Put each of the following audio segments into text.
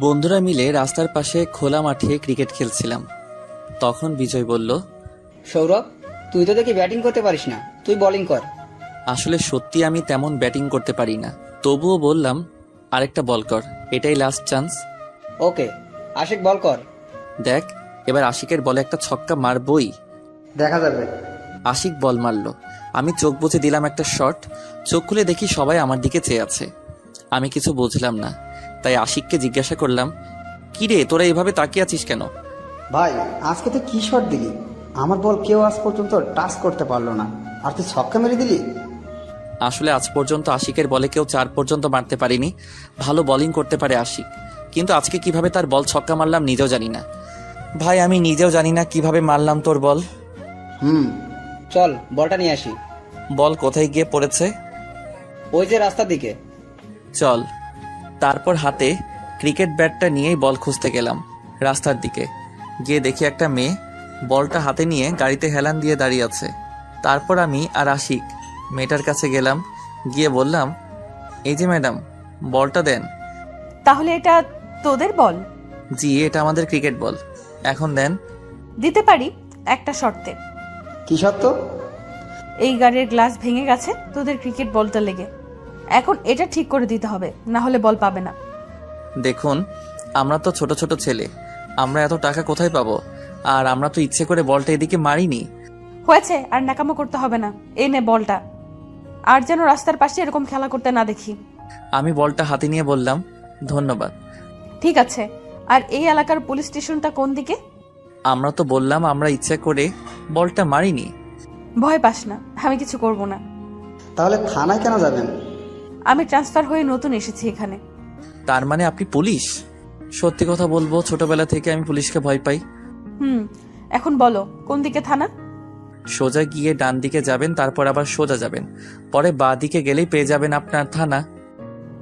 বন্ধুরা মিলে রাস্তার পাশে খোলা মাঠে ক্রিকেট খেলছিলাম। তখন বিজয় বলল, সৌরভ, তুই তো দেখি ব্যাটিং করতে পারিস না, তুই বোলিং কর। আসলে সত্যি আমি তেমন ব্যাটিং করতে পারি না, তবুও বললাম আরেকটা বল কর, এটাই লাস্ট চান্স। ওকে, আশিক বল কর। দেখ, এবার আশিকের বলে একটা ছক্কা মারবই। দেখা যাবে। আশিক বল মারলো, আমি চোখ বুজে দিলাম একটা শট। চোখ খুলে দেখি সবাই আমার দিকে চেয়ে আছে। আমি কিছু বুঝলাম না, তাই আশিককে জিজ্ঞাসা করলাম, কি রে তোরা এভাবে তাকিয়ে আছিস কেন? ভাই, আজকে তো কি শট দিলি! আমার বল কেউ আজ পর্যন্ত টাচ করতে পারলো না, আর তুই ছক্কা মেরে দিলি। আসলে আজ পর্যন্ত আশিকের বলে কেউ 4 পর্যন্ত মারতে পারিনি। ভালো বোলিং করতে পারে আশিক, কিন্তু আজকে কিভাবে তার বল ছক্কা মারলাম নিজেও জানি না। ভাই আমি নিজেও জানি না কিভাবে মারলাম তোর বল। চল বলটা নিয়ে আসি। বল কোথায় গিয়ে পড়েছে? ওই যে রাস্তার দিকে। চল। তারপর হাতে ক্রিকেট ব্যাটটা নিয়েই বল খুঁজতে গেলাম। রাস্তার দিকে গিয়ে দেখি একটা মেয়ে বলটা হাতে নিয়ে গাড়িতে হেলান দিয়ে দাঁড়িয়ে আছে। তারপর আমি আর আশিক মেয়েটার কাছে গেলাম, গিয়ে বললাম, এই যে ম্যাডাম, বলটা দেন। তাহলে এটা তোদের বল? জি, এটা আমাদের ক্রিকেট বল, এখন দেন। দিতে পারি, একটা শর্তে। কি সত্য? এই গাড়ির গ্লাস ভেঙে গেছে তোদের ক্রিকেট বলটা লেগে, এখন এটা ঠিক করে দিতে হবে, না হলে বল পাবে না। দেখুন, আমরা তো ছোট ছোট ছেলে, আমরা এত টাকা কোথায় পাবো? আর আমরা তো ইচ্ছে করে বলটা এদিকে মারিনি। হয়েছে, আর নাকামো করতে হবে না, এই নে বলটা। আর যেন রাস্তার পাশে এরকম খেলা করতে না দেখি। আমি বলটা হাতে নিয়ে বললাম, ধন্যবাদ। ঠিক আছে, আর এই এলাকার পুলিশ স্টেশনটা কোন দিকে? আমরা তো বললাম আমরা ইচ্ছে করে বলটা মারিনি। ভয় পাস না, আমি কিছু করব না। তাহলে থানায় কেন যাবেন? আমি ট্রান্সফার হয়ে নতুন এসেছি এখানে। তার মানে আপনি পুলিশ? সত্যি কথা বলবো, ছোটবেলা থেকে আমি পুলিশকে ভয় পাই। এখন বলো কোন দিকে থানা? সোজা গিয়ে ডান দিকে যাবেন, তারপর আবার সোজা যাবেন, পরে বাঁ দিকে গেলেই পেয়ে যাবেন আপনার থানা।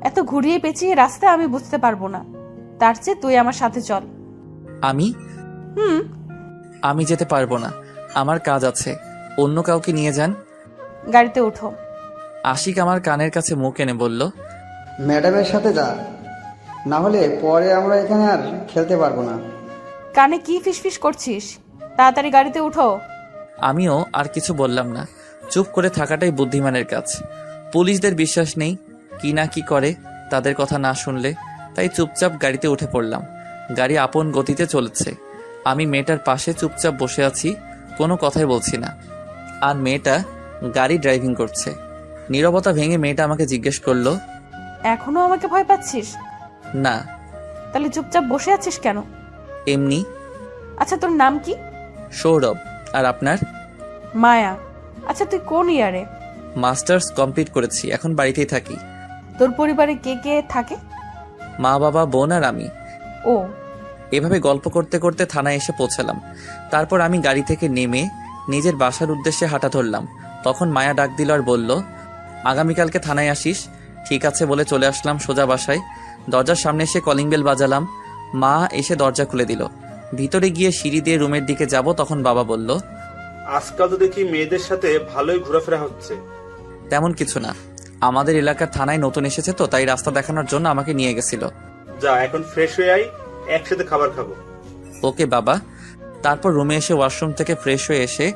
এত ঘুরিয়ে পেঁচিয়ে রাস্তা আমি বুঝতে পারবো না, তার চেয়ে তুই আমার সাথে চল। আমি হুম আমি যেতে পারবো না, আমার কাজ আছে, অন্য কাউকে নিয়ে যান। গাড়িতে ওঠো। আশিক আমার কানের কাছে মুখ এনে বলল, ম্যাডামের সাথে যা, না হলে পরে আমরা এখানে আর খেলতে পারবো না। কানে কি ফিসফিস করছিস? তাড়াতাড়ি গাড়িতে উঠো। আমিও আর কিছু বললাম না, চুপ করে থাকাটাই বুদ্ধিমানের কাজ। পুলিশদের বিশ্বাস নেই, কি না কি করে তাদের কথা না শুনলে, তাই চুপচাপ গাড়িতে উঠে পড়লাম। গাড়ি আপন গতিতে চলেছে, আমি মেয়েটার পাশে চুপচাপ বসে আছি, কোনো কথাই বলছি না। আর মেয়েটা গাড়ি ড্রাইভিং করছে। নীরবতা ভেঙে মেয়েটা আমাকে জিজ্ঞেস করলো, এখনো আমাকে ভয় পাচ্ছিস? না, তাহলে চুপচাপ বসে আছিস কেন? এমনি। আচ্ছা, তোর নাম কি? সৌরভ। আর আপনার? মায়া। আচ্ছা, তুই কোন ইয়ারে? মাস্টার্স কমপ্লিট করেছি, এখন বাড়িতেই থাকি। তোর পরিবারে কে কে থাকে? মা, বাবা, বোন আর আমি। ও। এভাবে গল্প করতে করতে থানায় এসে পৌঁছালাম। তারপর আমি গাড়ি থেকে নেমে নিজের বাসার উদ্দেশ্যে হাঁটা ধরলাম। তখন মায়া ডাক দিল আর বলল, আগামীকালকে থানায় আসিস। ঠিক আছে বলে চলে আসলাম সোজা বাসায়। দরজার সামনে এসে কলিং বেল বাজালাম। মা এসে দরজা খুলে দিল। ভিতরে গিয়ে সিঁড়ি দিয়ে রুমের দিকে যাব, তখন বাবা বলল, আজকাল তো দেখি মেয়েদের সাথে ভালোই ঘোরাফেরা হচ্ছে। তেমন কিছু না, আমাদের এলাকার থানায় নতুন এসেছে তো, তাই রাস্তা দেখানোর জন্য আমাকে নিয়ে গেছিল। যা, এখন ফ্রেশ হয়ে আই, একসাথে খাবার খাবো। ওকে বাবা। তারপর রুমে এসে ওয়াশরুম থেকে ফ্রেশ হয়ে এসে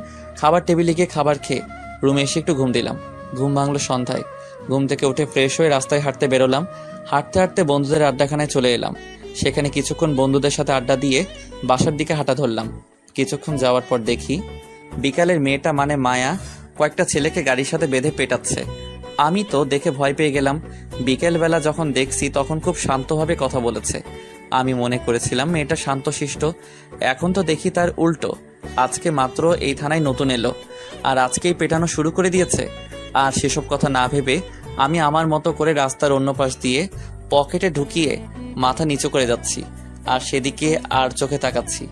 খাবার টেবিলে গিয়ে খাবার খেয়ে রুমে এসে একটু ঘুম দিলাম। ঘুম ভাঙলো সন্ধ্যায়। ঘুম থেকে উঠে ফ্রেশ হয়ে রাস্তায় হাঁটতে বেরোলাম। হাঁটতে হাঁটতে বন্ধুদের আড্ডাখানায় চলে এলাম। সেখানে কিছুক্ষণ বন্ধুদের সাথে আড্ডা দিয়ে বাসার দিকে হাঁটা ধরলাম। কিছুক্ষণ যাওয়ার পর দেখি বিকালের মেয়েটা মানে মায়া কয়েকটা ছেলেকে গাড়ির সাথে বেঁধে পেটাচ্ছে। আমি তো দেখে ভয় পেয়ে গেলাম। বিকেলবেলা যখন দেখছি তখন খুব শান্তভাবে কথা বলেছে। আমি মনে করেছিলাম মেয়েটা শান্তশিষ্ট, এখন তো দেখি তার উল্টো। আজকে মাত্র এই থানায় নতুন এলো আর আজকেই পেটানো শুরু করে দিয়েছে। আর সেসব কথা না ভেবে আমি আমার মতো করে রাস্তার অন্য পাশ দিয়ে পকেটে ঢুকিয়ে মাথা নিচু করে যাচ্ছি আর সেদিকে আর চোখে তাকাচ্ছি।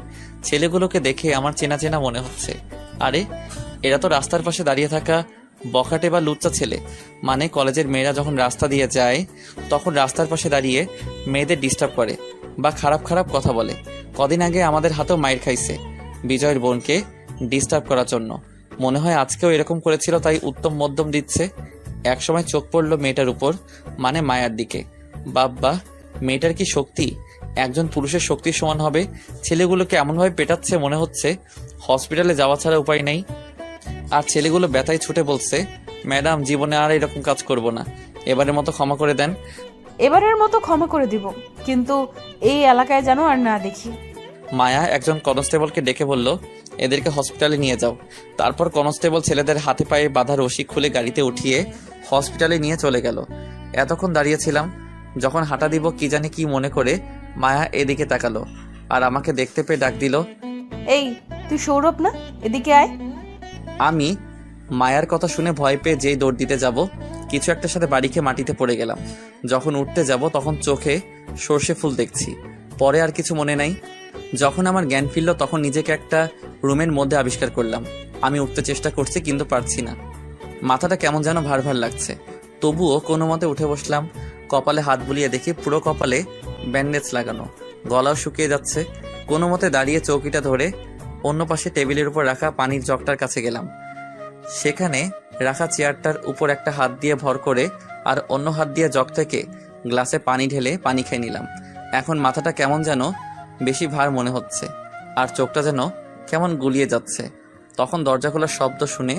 ছেলেগুলোকে দেখে আমার চেনা চেনা মনে হচ্ছে। আরে, এরা তো রাস্তার পাশে দাঁড়িয়ে থাকা বখাটে বা লুচ্চা ছেলে। মানে কলেজের মেয়েরা যখন রাস্তা দিয়ে যায় তখন রাস্তার পাশে দাঁড়িয়ে মেয়েদের ডিস্টার্ব করে বা খারাপ খারাপ কথা বলে। কদিন আগে আমাদের হাতেও মাইর খাইছে বিজয়ের বোনকে ডিস্টার্ব করার জন্য। মনে হয় আজকেও এরকম করেছিল, তাই উত্তম মধ্যম দিচ্ছে। একসময় চোখ পড়লো মেয়েটার উপর, মানে মায়ার দিকে। বাব্বা, মেয়েটার কি শক্তি! একজন পুরুষের শক্তির সমান হবে। ছেলেগুলোকে এমনভাবে পেটাচ্ছে মনে হচ্ছে হসপিটালে যাওয়া ছাড়া উপায় নেই। আর ছেলেগুলো ব্যথায় ছুটে বলছে, ম্যাডাম জীবনে আর এরকম কাজ করব না, এবারের মতো ক্ষমা করে দেন। এবারের মতো ক্ষমা করে দিব, কিন্তু এই এলাকায় যেন আর না দেখি। মায়া একজন কনস্টেবলকে ডেকে বলল, এদেরকে হসপিটালে নিয়ে যাও। তারপর কনস্টেবল ছেলেদের হাতে পায়ে বাঁধা রশি খুলে গাড়িতে উঠিয়ে হসপিটালে নিয়ে চলে গেল। এতক্ষণ দাঁড়িয়েছিলাম, যখন হাঁটা দিব কি জানি কি মনে করে মায়া এদিকে তাকালো আর আমাকে দেখতে পেয়ে ডাক দিল, এই তুই সৌরভ না, এদিকে আয়। আমি মায়ার কথা শুনে ভয় পেয়ে যেই দৌড় দিতে যাব, কিছু একটার সাথে বাড়ি খেয়ে মাটিতে পড়ে গেলাম। যখন উঠতে যাব তখন চোখে সর্ষে ফুল দেখছি, পরে আর কিছু মনে নাই। যখন আমার জ্ঞান ফিরল তখন নিজেকে একটা রুমের মধ্যে আবিষ্কার করলাম। আমি উঠতে চেষ্টা করছি কিন্তু পারছি না, মাথাটা কেমন যেন ভার ভার লাগছে। তবুও কোনো মতে উঠে বসলাম। কপালে হাত বুলিয়ে দেখি পুরো কপালে ব্যান্ডেজ লাগানো, গলাও শুকিয়ে যাচ্ছে। কোনো মতে দাঁড়িয়ে চৌকিটা ধরে অন্য পাশে টেবিলের উপর রাখা পানির জগটার কাছে গেলাম। সেখানে রাখা চেয়ারটার উপর একটা হাত দিয়ে ভর করে আর অন্য হাত দিয়ে জগ থেকে গ্লাসে পানি ঢেলে পানি খেয়ে নিলাম। এখন মাথাটা কেমন যেন বেশি ভার মনে হচ্ছে আর চোখটা যেন কেমন গুলিয়ে যাচ্ছে। তখন দরজা খোলার শব্দ শুনে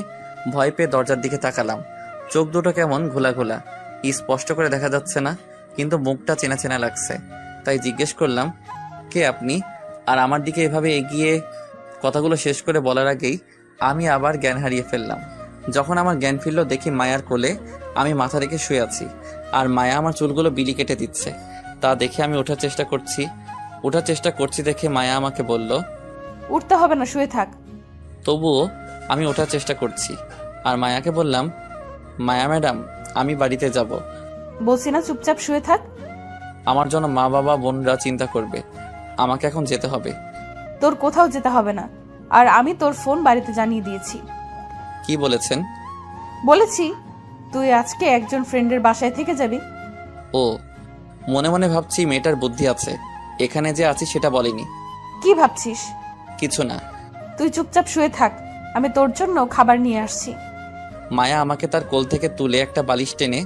ভয় পেয়ে দরজার দিকে তাকালাম। চোখ দুটো কেমন ঘোলা ঘোলা, স্পষ্ট করে দেখা যাচ্ছে না, কিন্তু মুখটা চেনা চেনা লাগছে। তাই জিজ্ঞেস করলাম, কে আপনি? আর আমার দিকে এভাবে এগিয়ে কথাগুলো শেষ করে বলার আগেই আমি আবার জ্ঞান হারিয়ে ফেললাম। যখন আমার জ্ঞান ফিরল দেখি মায়ার কোলে আমি মাথা রেখে শুয়ে আছি আর মায়া আমার চুলগুলো বিলি কেটে দিচ্ছে। তা দেখে আমি ওঠার চেষ্টা করছি দেখে মায়া আমাকে বলল, উঠতে হবে না, শুয়ে থাক। তবুও আমি ওঠার চেষ্টা করছি আর মায়াকে বললাম, মায়া ম্যাডাম আমি বাড়িতে যাব। বলছি না চুপচাপ শুয়ে থাক। আমার জন্য মা বাবা বোনরা চিন্তা করবে, আমাকে এখন যেতে হবে। তোর কোথাও যেতে হবে না, আর আমি তোর ফোন বাড়িতে জানিয়ে দিয়েছি। কি বলেছেন? বলেছি তুই আজকে একজন ফ্রেন্ডের বাসায় থেকে যাবি। ও, মনে মনে ভাবছি মেয়েটার বুদ্ধি আছে, এখানে যে আছি সেটা বলেনি। কি ভাবছিস? কিছু না। তুই চুপচাপ শুয়ে থাক, আমি তোর জন্য খাবার নিয়ে আসছি। মায়া আমাকে তার কোল থেকে তুলে একটা বালিশ টেনে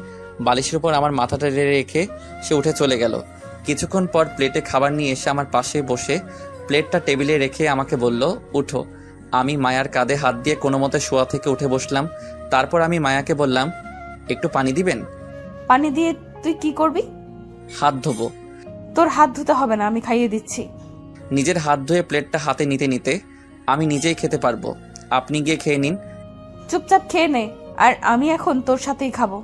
বালিশের উপর আমার মাথাটা রেখে সে উঠে চলে গেল। কিছুক্ষণ পর প্লেটে খাবার নিয়ে এসে আমার পাশে বসে প্লেটটা টেবিলে রেখে আমাকে বলল, উঠো। আমি মায়ার কাঁধে হাত দিয়ে কোনো মতে শোয়া থেকে উঠে বসলাম। তারপর আমি মায়াকে বললাম, একটু পানি দিবেন? পানি দিয়ে তুই কি করবি? হাত ধোবো। তোর হাত ধুতে হবে না, আমি খাইয়ে দিচ্ছি। নিজের হাত ধুয়ে প্লেটটা হাতে নিতে নিতে, আমি নিজেই খেতে পারবো, আপনি গিয়ে খেয়ে নিন। চুপচাপ খেয়ে নে, আর আমি এখন তোর সাথেই খাবো।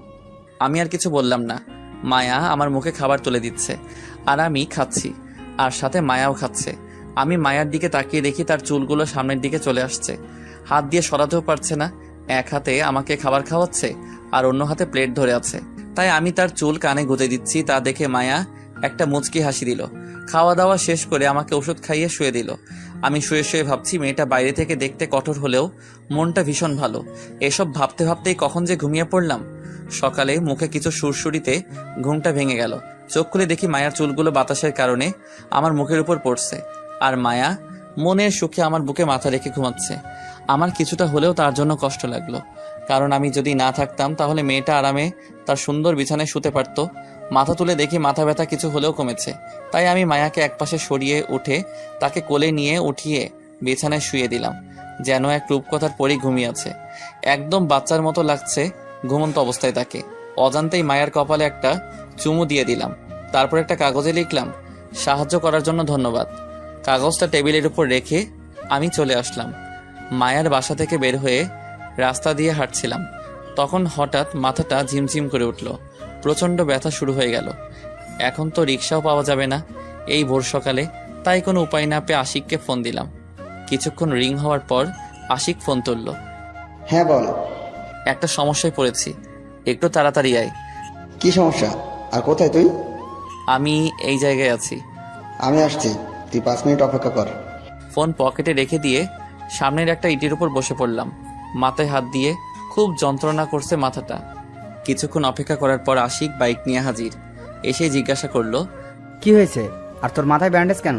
আমি আর কিছু বললাম না। মায়া আমার মুখে খাবার তুলে দিচ্ছে আর আমি খাচ্ছি, আর সাথে মায়াও খাচ্ছে। আমি মায়ার দিকে তাকিয়ে দেখি তার চুলগুলো সামনের দিকে চলে আসছে, হাত দিয়ে সরাতেও পারছে না। এক হাতে আমাকে খাবার খাওয়াচ্ছে আর অন্য হাতে প্লেট ধরে আছে, তাই আমি তার চুল কানে গুঁজে দিচ্ছি। তা দেখে মায়া একটা মুচকি হাসি দিল। খাওয়া দাওয়া শেষ করে আমাকে ওষুধ খাইয়ে শুয়ে দিল। আমি শুয়ে শুয়ে ভাবছি, মেয়েটা বাইরে থেকে দেখতে কঠোর হলেও মনটা ভীষণ ভালো। এসব ভাবতে ভাবতেই কখন যে ঘুমিয়ে পড়লাম। সকালে মুখে কিছু সুরসুরিতে ঘুমটা ভেঙে গেল। চোখ খুলে দেখি মায়ার চুলগুলো বাতাসের কারণে আমার মুখের উপর পড়ছে, আর মায়া মনের সুখে আমার বুকে মাথা রেখে ঘুমাচ্ছে। আমার কিছুটা হলেও তার জন্য কষ্ট লাগলো, কারণ আমি যদি না থাকতাম তাহলে মেয়েটা আরামে তার সুন্দর বিছানায় শুতে পারতো। মাথা তুলে দেখি মাথা ব্যথা কিছু হলেও কমেছে, তাই আমি মায়াকে একপাশে সরিয়ে উঠে তাকে কোলে নিয়ে উঠিয়ে বিছানায় শুয়ে দিলাম, যেন এক রূপকথার পরই ঘুমিয়ে আছে। একদম বাচ্চার মতো লাগছে ঘুমন্ত অবস্থায় তাকে। অজান্তেই মায়ের কপালে একটা চুমু দিয়ে দিলাম। তারপর একটা কাগজে লিখলাম, সাহায্য করার জন্য ধন্যবাদ। কাগজটা টেবিলের উপর রেখে আমি চলে আসলাম। মায়ার বাসা থেকে বের হয়ে রাস্তা দিয়ে হাঁটছিলাম, তখন হঠাৎ মাথাটা ঝিমঝিম করে উঠল। প্রচণ্ড ব্যথা শুরু হয়ে গেল। এখন তো রিক্সাও পাওয়া যাবে না এই ভোর সকালে, তাই কোনো উপায় না পেয়ে আশিককে ফোন দিলাম। কিছুক্ষণ রিং হওয়ার পর আশিক ফোন তুলল। হ্যাঁ বল। একটা সমস্যায় পড়েছি, একটু তাড়াতাড়ি আয়। কি সমস্যা আর কোথায় তুই? আমি এই জায়গায় আছি। আমি আসছি, তুই 5 মিনিট অপেক্ষা কর। ফোন পকেটে রেখে দিয়ে সামনের একটা ইটের উপর বসে পড়লাম। মাথায় হাত দিয়ে খুব যন্ত্রণা করছে মাথাটা। কিছুক্ষণ অপেক্ষা করার পর আশিক বাইক নিয়ে হাজির। এসে জিজ্ঞাসা করলো, কি হয়েছে আর তোর মাথায় ব্যান্ডেজ কেন?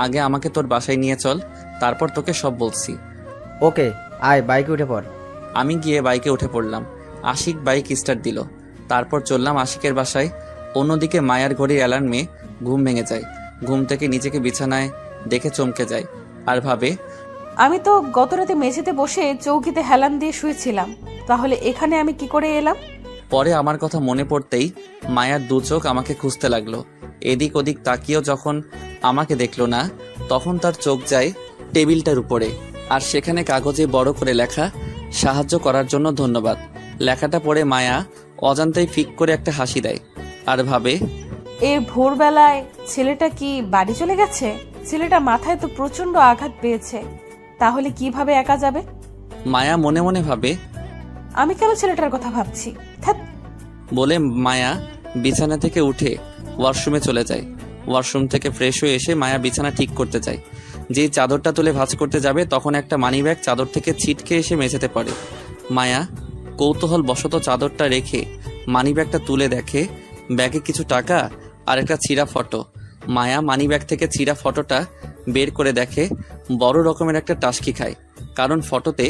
আগে আমাকে তোর বাসায় নিয়ে চল, তারপর তোকে সব বলছি। ওকে, আয় বাইকে উঠে পড়। আমি গিয়ে বাইকে উঠে পড়লাম। আশিক বাইক স্টার্ট দিল। তারপর চললাম আশিকের বাসায়। অন্যদিকে মায়ার ঘড়ির অ্যালার্মে ঘুম ভেঙে যায়। ঘুম থেকে নিজেকে বিছানায় দেখে চমকে যায় আর ভাবে, আমি তো গত রাতে মেঝেতে বসে চৌকিতে হেলান দিয়ে শুয়েছিলাম, তাহলে এখানে আমি কি করে এলাম? পরে আমার কথা মনে পড়তেই মায়ার দু চোখ আমাকে খুঁজতে লাগলো। এদিক ওদিক তাকিয়েও যখন আমাকে দেখলো না, তখন তার চোখ যায় টেবিলটার উপরে, আর সেখানে কাগজে বড় করে লেখা, সাহায্য করার জন্য ধন্যবাদ। লেখাটা পড়ে মায়া অজান্তেই ফিক করে একটা হাসি দেয় আর ভাবে, এর ভোরবেলায় ছেলেটা কি বাড়ি চলে গেছে? ছেলেটা মাথায় তো প্রচন্ড আঘাত পেয়েছে, তাহলে কিভাবে একা যাবে? মায়া মনে মনে ভাবে, আমি কেন ছেলেটার কথা ভাবছি? ধ্যাৎ। বলে মায়া বিছানা থেকে উঠে ওয়াশরুমে চলে যায়। ওয়াশরুম থেকে ফ্রেশ হয়ে এসে মায়া বিছানা ঠিক করতে যায়। যেই চাদরটা তুলে ভাঁজ করতে যাবে, তখন একটা মানিব্যাগ চাদর থেকে ছিটকে এসে মেঝেতে পড়ে। মায়া কৌতূহল বশত চাদরটা রেখে মানিব্যাগটা তুলে দেখে ব্যাগে কিছু টাকা আর একটা ছিঁড়া ফটো। মায়া মানিব্যাগ থেকে ছিঁড়া ফটোটা বের করে দেখে বড় রকমের একটা টাসকি খায়, কারণ ফটোতে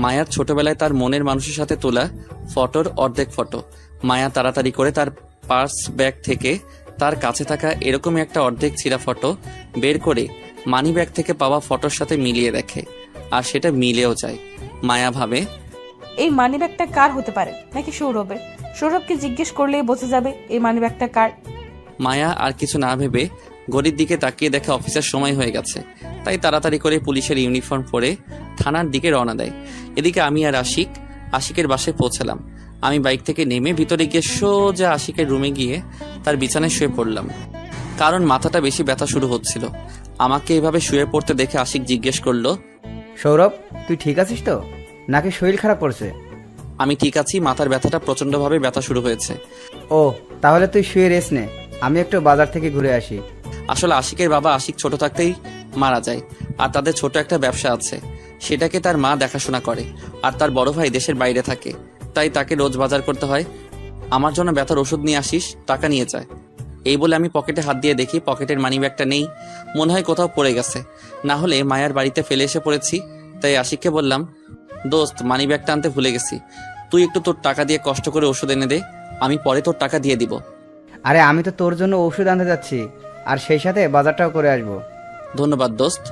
মায়ার ছোটবেলায় তার মনের মানুষের সাথে তোলা ফটোর অর্ধেক ফটো। মায়া তাড়াতাড়ি করে তার পার্স ব্যাগ থেকে তার কাছে থাকা এরকমই একটা অর্ধেক ছিঁড়া ফটো বের করে মানিব্যাগ থেকে পাওয়া ফটোর সাথে মিলিয়ে দেখে, আর সেটা মিলেও যায়। মায়া ভাবে, এই মানিব্যাগটা কার হতে পারে? নাকি সৌরভের? সৌরভকে জিজ্ঞেস করলেই বোঝা যাবে এই মানিব্যাগটা কার। মায়া আর কিছু না ভেবে ঘড়ির দিকে তাকিয়ে দেখে অফিসের সময় হয়ে গেছে, তাই তাড়াতাড়ি করে পুলিশের ইউনিফর্ম পরে থানার দিকে রওনা দেয়। এদিকে আমি আর আশিকের বাসায় পৌঁছালাম। আমি বাইক থেকে নেমে ভিতরে গিয়ে সোজা আশিকের রুমে গিয়ে তার বিছানায় শুয়ে পড়লাম, কারণ মাথাটা বেশি ব্যথা শুরু হচ্ছিল। আমাকে এভাবে শুয়ে পড়তে দেখে আশিক জিজ্ঞেস করলো, সৌরভ, তুই ঠিক আছিস তো, নাকি শরীর খারাপ করছে? আমি ঠিক আছি, মাথার ব্যথাটা প্রচন্ডভাবে ব্যথা শুরু হয়েছে। ও, তাহলে তুই শুয়ে রেস্ট নে, আমি একটু বাজার থেকে ঘুরে আসি। আসলে আশিকের বাবা আশিক ছোট থাকতেই মারা যায়, আর তাদের ছোট একটা ব্যবসা আছে, সেটাকে তার মা দেখাশোনা করে, আর তার বড় ভাই দেশের বাইরে থাকে, তাই তাকে রোজ বাজার করতে হয়। আমার জন্য ব্যথার ওষুধ নিয়ে আসিস, টাকা নিয়ে যায়। এই বলে আমি পকেটে হাত দিয়ে দেখি পকেটের মানিব্যাগটা নেই, মনে হয় কোথাও পড়ে গেছে, না হলে মায়ার বাড়িতে ফেলে এসে পড়েছি। তাই আশিককে বললাম, দোস্ত, মানিব্যাগটা আনতে ভুলে গেছি, তুই একটু তোর টাকা দিয়ে কষ্ট করে ওষুধ এনে দে, আমি পরে তোর টাকা দিয়ে দিব। আরে আমি তো তোর জন্য ওষুধ আনতে যাচ্ছি, আর সেই সাথে বাজারটাও করে আসবো। ধন্যবাদ দোস্ত।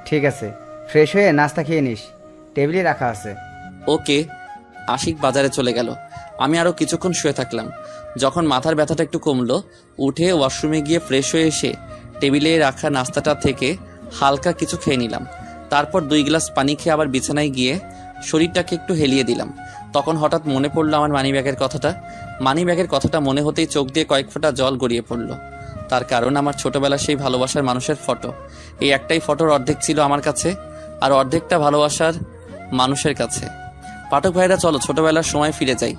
ঠিক আছে, ফ্রেশ হয়ে নাস্তা খেয়ে নিস, টেবিলে রাখা আছে। ওকে। আশিক বাজারে চলে গেল। আমি আরো কিছুক্ষণ শুয়ে থাকলাম। যখন মাথার ব্যথাটা একটু কমলো, উঠে ওয়াশরুমে গিয়ে ফ্রেশ হয়ে এসে টেবিলে রাখা নাস্তাটা থেকে হালকা কিছু খেয়ে নিলাম। তারপর 2 গ্লাস পানি খেয়ে আবার বিছানায় গিয়ে শরীরটাকে একটু হেলিয়ে দিলাম। তখন হঠাৎ মনে পড়লো আমার মানিব্যাগের কথাটা। মানিব্যাগের কথাটা মনে হতেই চোখ দিয়ে কয়েক ফোঁটা জল গড়িয়ে পড়লো। তার কারণ আমার ছোটবেলার সেই ভালোবাসার মানুষের ফটো। এই একটাই ফটোর অর্ধেক ছিল আমার কাছে, আর অর্ধেকটা ভালোবাসার মানুষের কাছে। পাঠক ভাইরা, চলো ছোটবেলার সময় ফিরে যাই।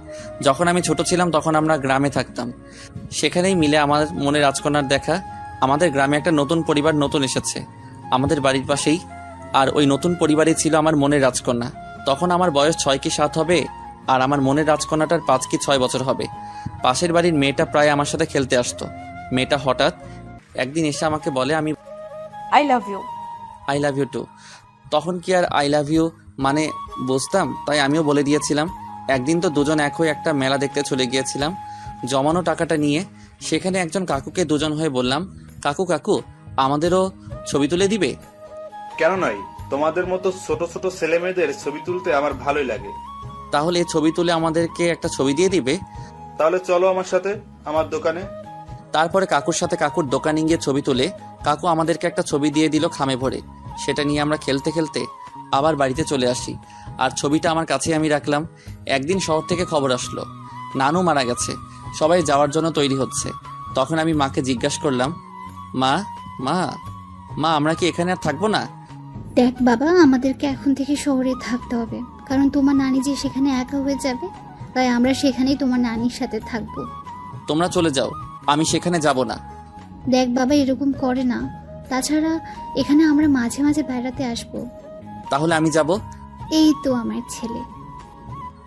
যখন আমি ছোট ছিলাম তখন আমরা গ্রামে থাকতাম। সেখানেই মিলে আমার মনের রাজকন্যার দেখা। আমাদের গ্রামে একটা নতুন পরিবার নতুন এসেছে আমাদের বাড়ির পাশেই, আর ওই নতুন পরিবারে ছিল আমার মনের রাজকন্যা। তখন আমার বয়স 6 কি 7 হবে, আর আমার মনের রাজকন্যাটার 5 কি 6 বছর হবে। পাশের বাড়ির মেয়েটা প্রায় আমার সাথে খেলতে আসতো। মেয়েটা হঠাৎ একদিন এসে আমাকে বলে, আমি I love you. I love you too. তখন কি আর আই লাভ ইউ মানে বুঝতাম, তাই আমিও বলে দিয়েছিলাম। একদিন তো দুজন এক হয়ে একটা মেলা দেখতে চলে গিয়েছিলাম। জমানো টাকাটা নিয়ে সেখানে একজন কাকুকে দুজন হয়ে বললাম, কাকু কাকু, আমাদেরও ছবি তুলে দিবে? কেন নয়, তোমাদের মতো ছোট ছোট ছেলে মেয়েদের ছবি তুলতে আমার ভালোই লাগে। তাহলে ছবি তুলে আমাদেরকে একটা ছবি দিয়ে দিবে? তাহলে চলো আমার সাথে আমার দোকানে। তারপরে কাকুর সাথে কাকুর দোকানে গিয়ে ছবি তুলে কাকু আমাদেরকে একটা ছবি দিয়ে দিল খামে ভরে। সেটা নিয়ে আমরা খেলতে খেলতে আবার বাড়িতে চলে আসি, আর ছবিটা আমার কাছে আমি রাখলাম। একদিন শহর থেকে খবর আসলো নানু মারা গেছে, সবাই যাওয়ার জন্য তৈরি হচ্ছে। তখন আমি মাকে জিজ্ঞাসা করলাম, মা মা মা আমরা কি এখানে আর থাকবো না? দেখ বাবা, আমাদেরকে এখন থেকে শহরে থাকতে হবে, কারণ তোমার নানি যে সেখানে একা হয়ে যাবে, তাই আমরা সেখানেই তোমার নানির সাথে থাকবো। তোমরা চলে যাও, আমি সেখানে যাব না। দেখ বাবা, এরকম করে না, তাছাড়া এখানে আমরা মাঝে মাঝে বেড়াতে আসবো। তাহলে আমি যাব। এই তো আমার ছেলে।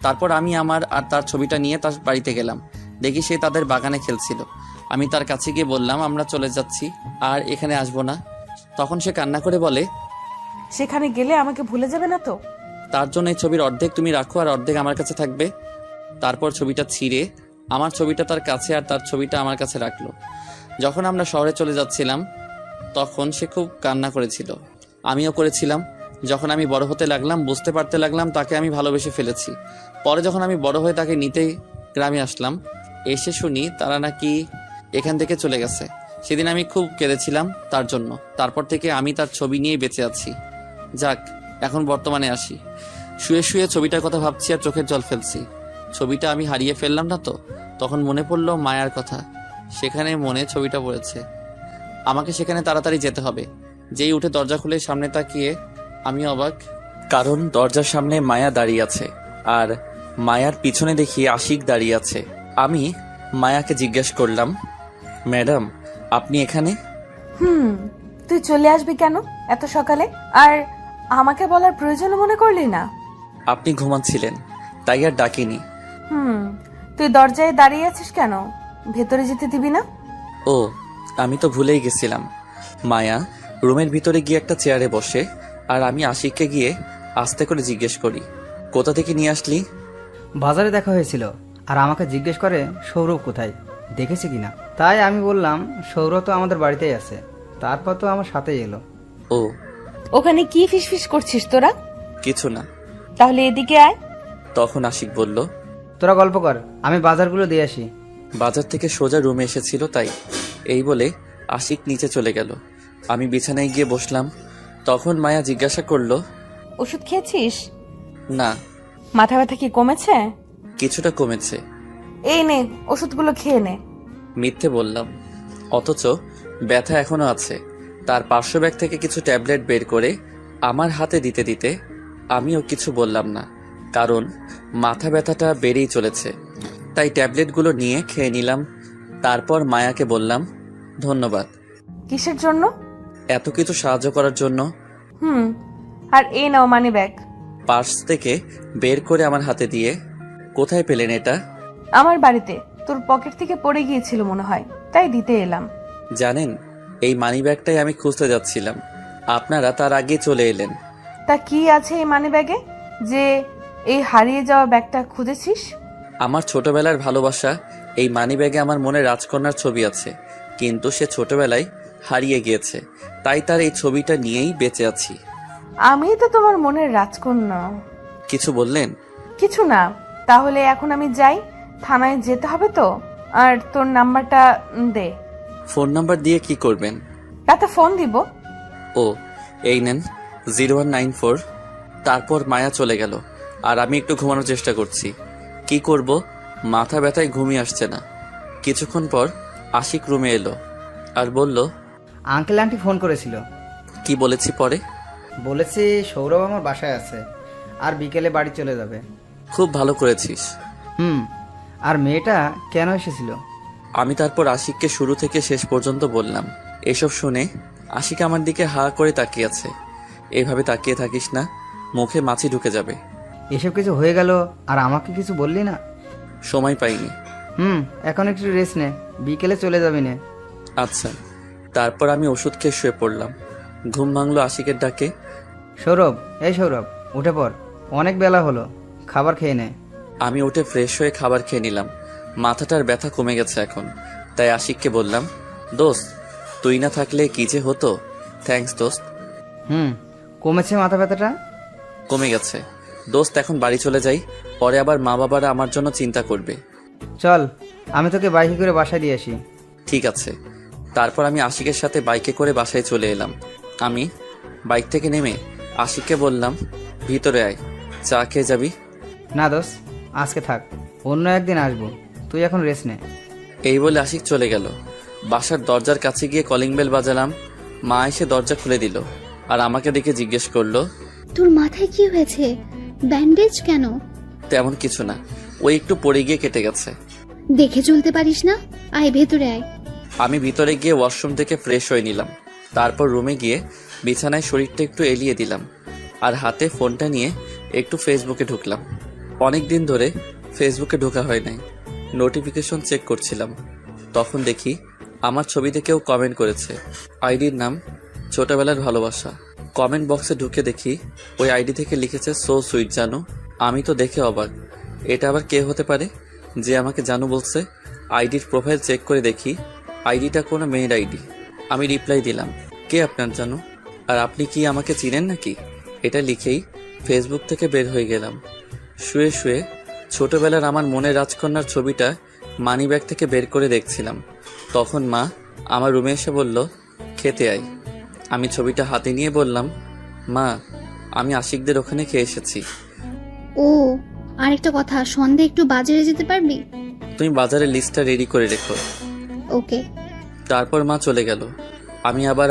তারপর আমি আমার আর তার ছবিটা নিয়ে তার বাড়িতে গেলাম। দেখি সে তাদের বাগানে খেলছিল। আমি তার কাছে গিয়ে বললাম, আমরা চলে যাচ্ছি, আর এখানে আসবো না। তখন সে কান্না করে বলে, সেখানে গেলে আমাকে ভুলে যাবে না তো? তার জন্য এই ছবির অর্ধেক তুমি রাখো আর অর্ধেক আমার কাছে থাকবে। তারপর ছবিটা ছিঁড়ে আমার ছবিটা তার কাছে আর তার ছবিটা আমার কাছে রাখলো। যখন আমরা শহরে চলে যাচ্ছিলাম তখন সে খুব কান্না করেছিল, আমিও করেছিলাম। যখন আমি বড় হতে লাগলাম বুঝতে পারতে লাগলাম তাকে আমি ভালোবেসে ফেলেছি। পরে যখন আমি বড় হয়ে তাকে নিতে গ্রামে আসলাম, এসে শুনি তারা নাকি এখান থেকে চলে গেছে। সেদিন আমি খুব কেঁদেছিলাম তার জন্য। তারপর থেকে আমি তার ছবি নিয়েই বেঁচে আছি। যাক, এখন বর্তমানে আসি। শুয়ে শুয়ে ছবিটার কথা ভাবছি আর চোখের জল ফেলছি। ছবিটা আমি হারিয়ে ফেললাম না তো? তখন মনে পড়লো মায়ার কথা। সেখানে মনে ছবিটা পড়েছে। আমাকে সেখানে তাড়াতাড়ি যেতে হবে। যেই উঠে দরজা খুলে সামনে তাকিয়ে আমি অবাক, কারণ দরজার সামনে মায়া দাঁড়িয়ে আছে আর মায়ার পিছনে দেখি আশিক দাঁড়িয়ে আছে। আমি মায়াকে জিজ্ঞেস করলাম, ম্যাডাম আপনি এখানে? তুই চলে আসবি কেন এত সকালে? আর আমাকে বলার প্রয়োজন মনে করলি না? আপনি ঘুমাচ্ছিলেন তাই আর ডাকিনি। তুই দরজায় দাঁড়িয়ে আছিস কেন? ভেতরে যেতে দিবি না? ও, আমি তো ভুলেই গেছিলাম। মায়া রুমের ভিতরে গিয়ে একটা চেয়ারে বসে আর আমি আশিককে গিয়ে আস্তে করে জিজ্ঞেস করি, কোথা থেকে নিয়ে আসলি? বাজারে দেখা হয়েছিল আর আমাকে জিজ্ঞেস করে সৌরভ কোথায়, দেখেছে কিনা। তাই আমি বললাম সৌরভ তো আমাদের বাড়িতেই আছে। তারপর তো আমার সাথেই এলো। ও, ওখানে কি ফিসফিস করছিস তোরা? কিছু না। তাহলে এদিকে আয়। তখন আশিক বলল, তোরা গল্প কর, আমি বাজারগুলো দিয়ে আসি। বাজার থেকে সোজা রুমে এসেছিল তাই। এই বলে আশিক নিচে চলে গেল। আমি বিছানায় গিয়ে বসলাম। তখন মায়া জিজ্ঞাসা করলো, ওষুধ খেয়েছিস? না। মাথা ব্যথা কি কমেছে? কিছুটা কমেছে। এই নে, ওষুধগুলো খেয়ে নে। মিথ্যে বললাম, অথচ ব্যথা এখনো আছে। তার পার্শ্ব ব্যাগ থেকে কিছু ট্যাবলেট বের করে আমার হাতে দিতে দিতে আমিও কিছু বললাম না, কারণ মাথা ব্যথাটা বেড়েই চলেছে। তাই ট্যাবলেটগুলো নিয়ে খেয়ে নিলাম। তারপর মায়াকে বললাম, ধন্যবাদ কিসের জন্য? এত কিছু সাহায্য করার জন্য। আর এই নাও মানি ব্যাগ। পার্স থেকে বের করে আমার হাতে দিয়ে, কোথায় পেলেন এটা? আমার বাড়িতে তোর পকেট থেকে পড়ে গিয়েছিল মনে হয়, তাই দিতে এলাম। জানেন, এই মানি ব্যাগটাই আমি খুঁজতে যাচ্ছিলাম। আপনারা তার আগে চলে এলেন। তা কি আছে এই মানি ব্যাগে যে এই হারিয়ে যাওয়া ব্যাগটা খুঁজেছিস? আমার ছোটবেলার ভালোবাসা। এই মানি ব্যাগে আমার মনে রাজকন্যার ছবি আছে, কিন্তু সে ছোটবেলায় হারিয়ে গিয়েছে। তাই তার এই ছবিটা নিয়েই বেঁচে আছি। আমি তো তোমার মনের রাজকন্যা। কিছু বললেন? কিছু না। তাহলে এখন আমি যাই, থানায় যেতে হবে তো। আর তোর নাম্বারটা দে। ফোন নাম্বার দিয়ে কি করবেন? রাতে ফোন দিব। ও, এই নেন 0194। তারপর মায়া চলে গেল আর আমি একটু ঘুমানোর চেষ্টা করছি। কি করব, মাথা ব্যথায় ঘুমিয়ে আসছে না। কিছুক্ষণ পর আশিক রুমে এলো আর বলল, আঙ্কেল আন্টি ফোন করেছিল। কি বলেছি পরে? বলেছি সৌরভ আমার বাসায় আছে আর বিকেলে বাড়ি চলে যাবে। খুব ভালো করেছিস। আর মেয়েটা কেন এসেছিল? আমি তারপর আশিককে শুরু থেকে শেষ পর্যন্ত বললাম। এসব শুনে আশিক আমার দিকে হা করে তাকিয়ে আছে। এইভাবে তাকিয়ে থাকিস না, মুখে মাছি ঢুকে যাবে। এসব কিছু হয়ে গেল আর আমাকে কিছু বললি না? সময় পাইনি। এখন একটু রেস্ট নে, বিকেলে চলে যাবি না। আচ্ছা। তারপর আমি ওষুধ খেয়ে শুয়ে পড়লাম। ঘুম ভাঙলো আশিকের ডাকে। সৌরভ, এই সৌরভ, উঠে পড়, অনেক বেলা হলো, খাবার খেয়ে নে। আমি উঠে ফ্রেশ হয়ে খাবার খেয়ে নিলাম। মাথাটার ব্যথা কমে গেছে এখন। তাই আশিককে বললাম, দোস্ত তুই না থাকলে কি যে হতো। থ্যাঙ্কস দোস্ত। কমেছে মাথা ব্যথাটা? কমে গেছে দোস্ত। এখন বাড়ি চলে যাই, পরে আবার মা বাবারা আমার জন্য চিন্তা করবে। চল, আমি তোকে বাইকে করে বাসায় দিয়ে আসি। ঠিক আছে। তারপর আমি আশিকের সাথে বাইকে করে বাসায় চলে এলাম। আমি বাইক থেকে নেমে আশিককে বললাম, ভিতরে আয়, চা খেয়ে যাবি? না দোস্ত, আজকে থাক, অন্য একদিন আসবো, তুই এখন রেস্ট নে। এই বলে আশিক চলে গেল। বাসার দরজার কাছে গিয়ে কলিং বেল বাজালাম। মা এসে দরজা খুলে দিল আর আমাকে দেখে জিজ্ঞেস করলো, তোর মাথায় কি হয়েছে? ব্যান্ডেজ কেন? তেমন কিছু না, ওই একটু পড়ে গিয়ে কেটে গেছে। দেখে চলতে পারিস না? আয় ভেতরে আয়। আমি ভিতরে গিয়ে ওয়াশরুম থেকে ফ্রেশ হয়ে নিলাম। তারপর রুমে গিয়ে বিছানায় শরীরটা একটু এলিয়ে দিলাম আর হাতে ফোনটা নিয়ে একটু ফেসবুকে ঢুকলাম। অনেক দিন ধরে ফেসবুকে ঢোকা হয় নাই। নোটিফিকেশন চেক করছিলাম, তখন দেখি আমার ছবিতে কেউ কমেন্ট করেছে। আইডির নাম ছোটবেলার ভালোবাসা। কমেন্ট বক্সে ঢুকে দেখি ওই আইডি থেকে লিখেছে সো সুইট জানু। আমি তো দেখে অবাক, এটা আবার কে হতে পারে যে আমাকে জানু বলছে। আইডির প্রোফাইল চেক করে দেখি আইডিটা কোনো মেয়ের আইডি। আমি রিপ্লাই দিলাম, কে আপনার জানো? আর আপনি কি আমাকে চিনেন নাকি? এটা লিখেই ফেসবুক থেকে বের হয়ে গেলাম। শুয়ে শুয়ে ছোটবেলার আমার মনের রাজকন্যার ছবিটা মানিব্যাগ থেকে বের করে দেখছিলাম। তখন মা আমার রুমে এসে বলল, খেতে আয়। আমি ছবিটা হাতে নিয়ে বললাম, মা, আমি আশিকদের ওখানে খেয়ে এসেছি। ও, আরেকটা কথা, সন্ধ্যে একটু বাজারে যেতে পারবি? তুমি বাজারের লিস্টটা রেডি করে রেখো। ওকে। তারপর মা চলে গেল। আমি আবার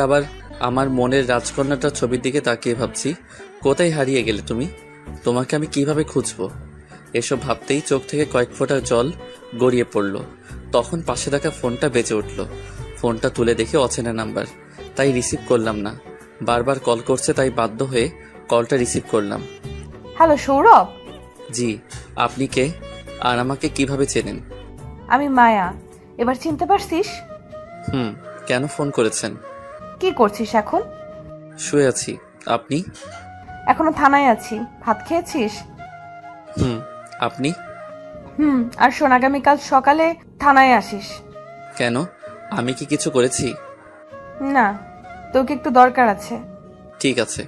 আমার মনের রাজকন্যাটার ছবির দিকে তাকিয়ে ভাবছি, কোথায় হারিয়ে গেলে তুমি? তোমাকে আমি কিভাবে খুঁজবো? এসব ভাবতেই চোখ থেকে কয়েক ফোঁটা জল গড়িয়ে পড়ল। তখন পাশে থাকা ফোনটা বেজে উঠল। ফোনটা তুলে দেখে অচেনা নাম্বার, তাই রিসিভ করলাম না। বারবার কল করছে, তাই বাধ্য হয়ে কলটা রিসিভ করলাম। হ্যালো সৌরভ, জি, আপনি কে? আর আমাকে কিভাবে চেনেন? আমি মায়া। এবার চিনতে পারছিস? কেন ফোন করেছেন? কি করছিস এখন? শুয়ে আছি। আপনি? এখনো থানায় আছি। ভাত খেয়েছিস? আপনি? আর শোন, আগামীকাল সকালে থানায় আসিস। কেন? আমি কি কিছু করেছি? না, তোকে একটু দরকার আছে। ঠিক আছে।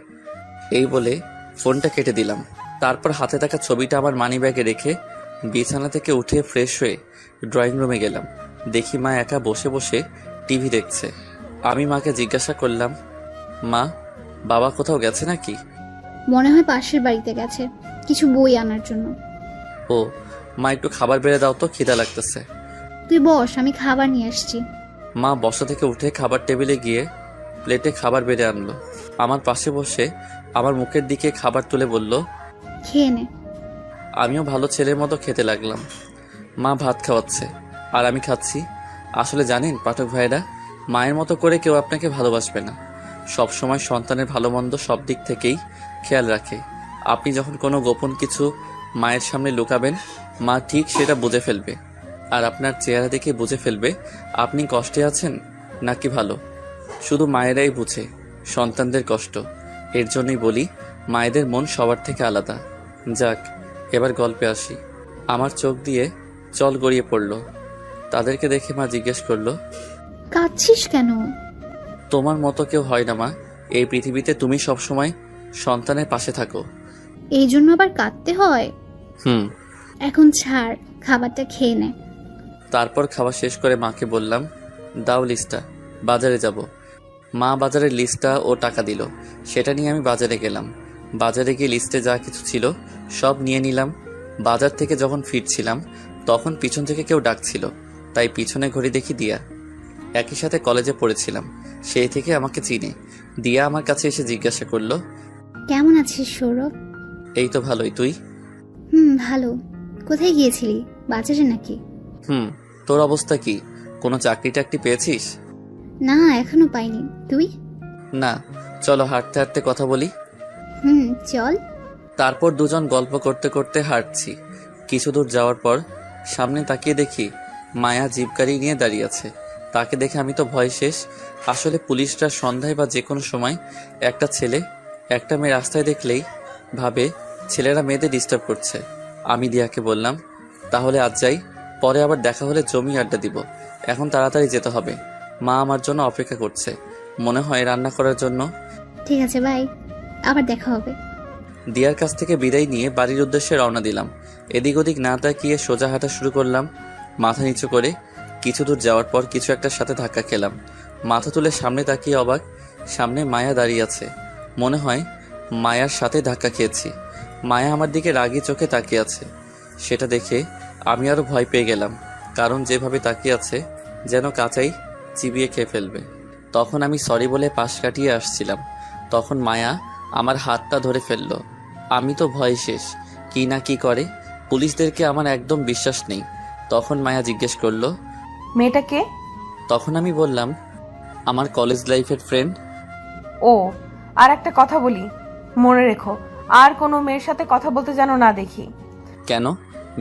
এই বলে ফোনটা কেটে দিলাম। তারপর হাতে থাকা ছবিটা আমার মানিব্যাগে রেখে বিছানা থেকে উঠে ফ্রেশ হয়ে ড্রয়িং রুমে গেলাম। দেখি মা একা বসে বসে টিভি দেখছে। আমি মাকে জিজ্ঞাসা করলাম, মা, বাবা কোথাও গেছে নাকি? মনে হয় পাশের বাড়িতে গেছে কিছু বই আনার জন্য। ও, মা একটু খাবার বেড়ে দাও তো, খিদা লাগতেছে। তুই বস, আমি খাবার নিয়ে আসছি। মা বসা থেকে উঠে খাবার টেবিলে গিয়ে প্লেটে খাবার বেড়ে আনলো। আমার পাশে বসে আমার মুখের দিকে খাবার তুলে বলল, খেয়ে নে। আমিও ভালো ছেলের মতো খেতে লাগলাম। মা ভাত খাওয়াচ্ছে আর আমি খাচ্ছি। আসলে জানেন পাঠক ভাইরা, মায়ের মতো করে কেউ আপনাকে ভালোবাসবে না। সব সময় সন্তানের ভালো মন্দ সব দিক থেকেই খেয়াল রাখে। আপনি যখন কোনো গোপন কিছু মায়ের সামনে লুকাবেন, মা ঠিক সেটা বুঝে ফেলবে। আর আপনার চেহারা দেখে বুঝে ফেলবে আপনি কষ্টে আছেন নাকি ভালো। শুধু মায়েরাই বুঝে সন্তানদের কষ্ট। এর জন্যই বলি, মায়েদের মন সবার থেকে আলাদা। যাক, এবার গল্পে আসি। আমার চোখ দিয়ে জল গড়িয়ে পড়ল। তাদেরকে দেখে মা জিজ্ঞেস করলো, কাঁদছিস কেন? তোমার মতো কেউ হয় না মা। এই পৃথিবীতে তুমি সবসময় সন্তানের পাশে থাকো। এই জন্য আবার কাঁদতে হয়? হুম। এখন ছাড়, খাবারটা খেয়ে নে। তারপর খাওয়া শেষ করে মাকে বললাম, দাও লিস্টটা, বাজারে যাব। মা বাজারের লিস্টটা ও টাকা দিল। সেটা নিয়ে আমি বাজারে গেলাম। বাজারে গিয়ে লিস্টে যা কিছু ছিল সব নিয়ে নিলাম। বাজার থেকে যখন ফিরছিলাম তখন পিছন থেকে কেউ ডাকছিল, তাই পিছনে ঘুরে দেখি দিয়া। একই সাথে কলেজে পড়েছিলাম, সেই থেকে আমাকে চিনে। দিয়া আমার কাছে এসে জিজ্ঞাসা করলো, কেমন আছিস সৌরভ? এই তো ভালোই, তুই? ভালো। কোথায় গিয়েছিলি, বাজারে নাকি? তোর অবস্থা কি? কোনো চাকরি টাকরি পেয়েছিস? না, এখনো পাইনি। তুই? না, চলো হাঁটতে হাঁটতে কথা বলি। চল। তারপর দুজন গল্প করতে করতে হাঁটছি। কিছু দূর যাওয়ার পর সামনে তাকিয়ে দেখি মায়া জিপ গাড়ি নিয়ে দাঁড়িয়ে আছে। তাকে দেখে আমি তো ভয় শেষ। আসলে পুলিশরা সন্ধ্যায় বা যে কোনো সময় একটা ছেলে একটা মেয়ে রাস্তায় দেখলেই ভাবে ছেলেরা মেয়েদের ডিস্টার্ব করছে। আমি দিয়াকে বললাম, তাহলে আজ যাই, পরে আবার দেখা হলে জমি আড্ডা দিব। এখন তাড়াতাড়ি যেতে হবে, মা আমার জন্য অপেক্ষা করছে, মনে হয় রান্না করার জন্য। ঠিক আছে, বাই, আবার দেখা হবে। দিয়ার কাছ থেকে বিদায় নিয়ে বাড়ির উদ্দেশ্যে রওনা দিলাম। এদিক ওদিক না তাকিয়ে সোজা হাঁটা শুরু করলাম, মাথা নিচু করে। কিছু দূর যাওয়ার পর কিছু একটার সাথে ধাক্কা খেলাম। মাথা তুলে সামনে তাকিয়ে অবাক, সামনে মায়া দাঁড়িয়ে আছে। মনে হয় মায়ার সাথে ধাক্কা খেয়েছি। মায়া আমার দিকে রাগী চোখে তাকিয়ে আছে। সেটা দেখে আমি আরো ভয় পেয়ে গেলাম, কারণ যেভাবে তাকিয়ে আছে যেন কাঁচাই চিবিয়ে খেয়ে ফেলবে। তখন আমি সরি বলে পাশ কাটিয়ে আসছিলাম, তখন মায়া আমার হাতটা ধরে ফেললো। আমি তো ভয় শেষ, কি না কি করে। পুলিশদেরকে আমার একদম বিশ্বাস নেই। তখন মায়া জিজ্ঞেস করলো, মেয়েটা কে? তখন আমি বললাম, আমার কলেজ লাইফের ফ্রেন্ড। ও, আর একটা কথা বলি, মনে রেখো, আর কোনো মেয়ের সাথে কথা বলতে যেন না দেখি। কেন?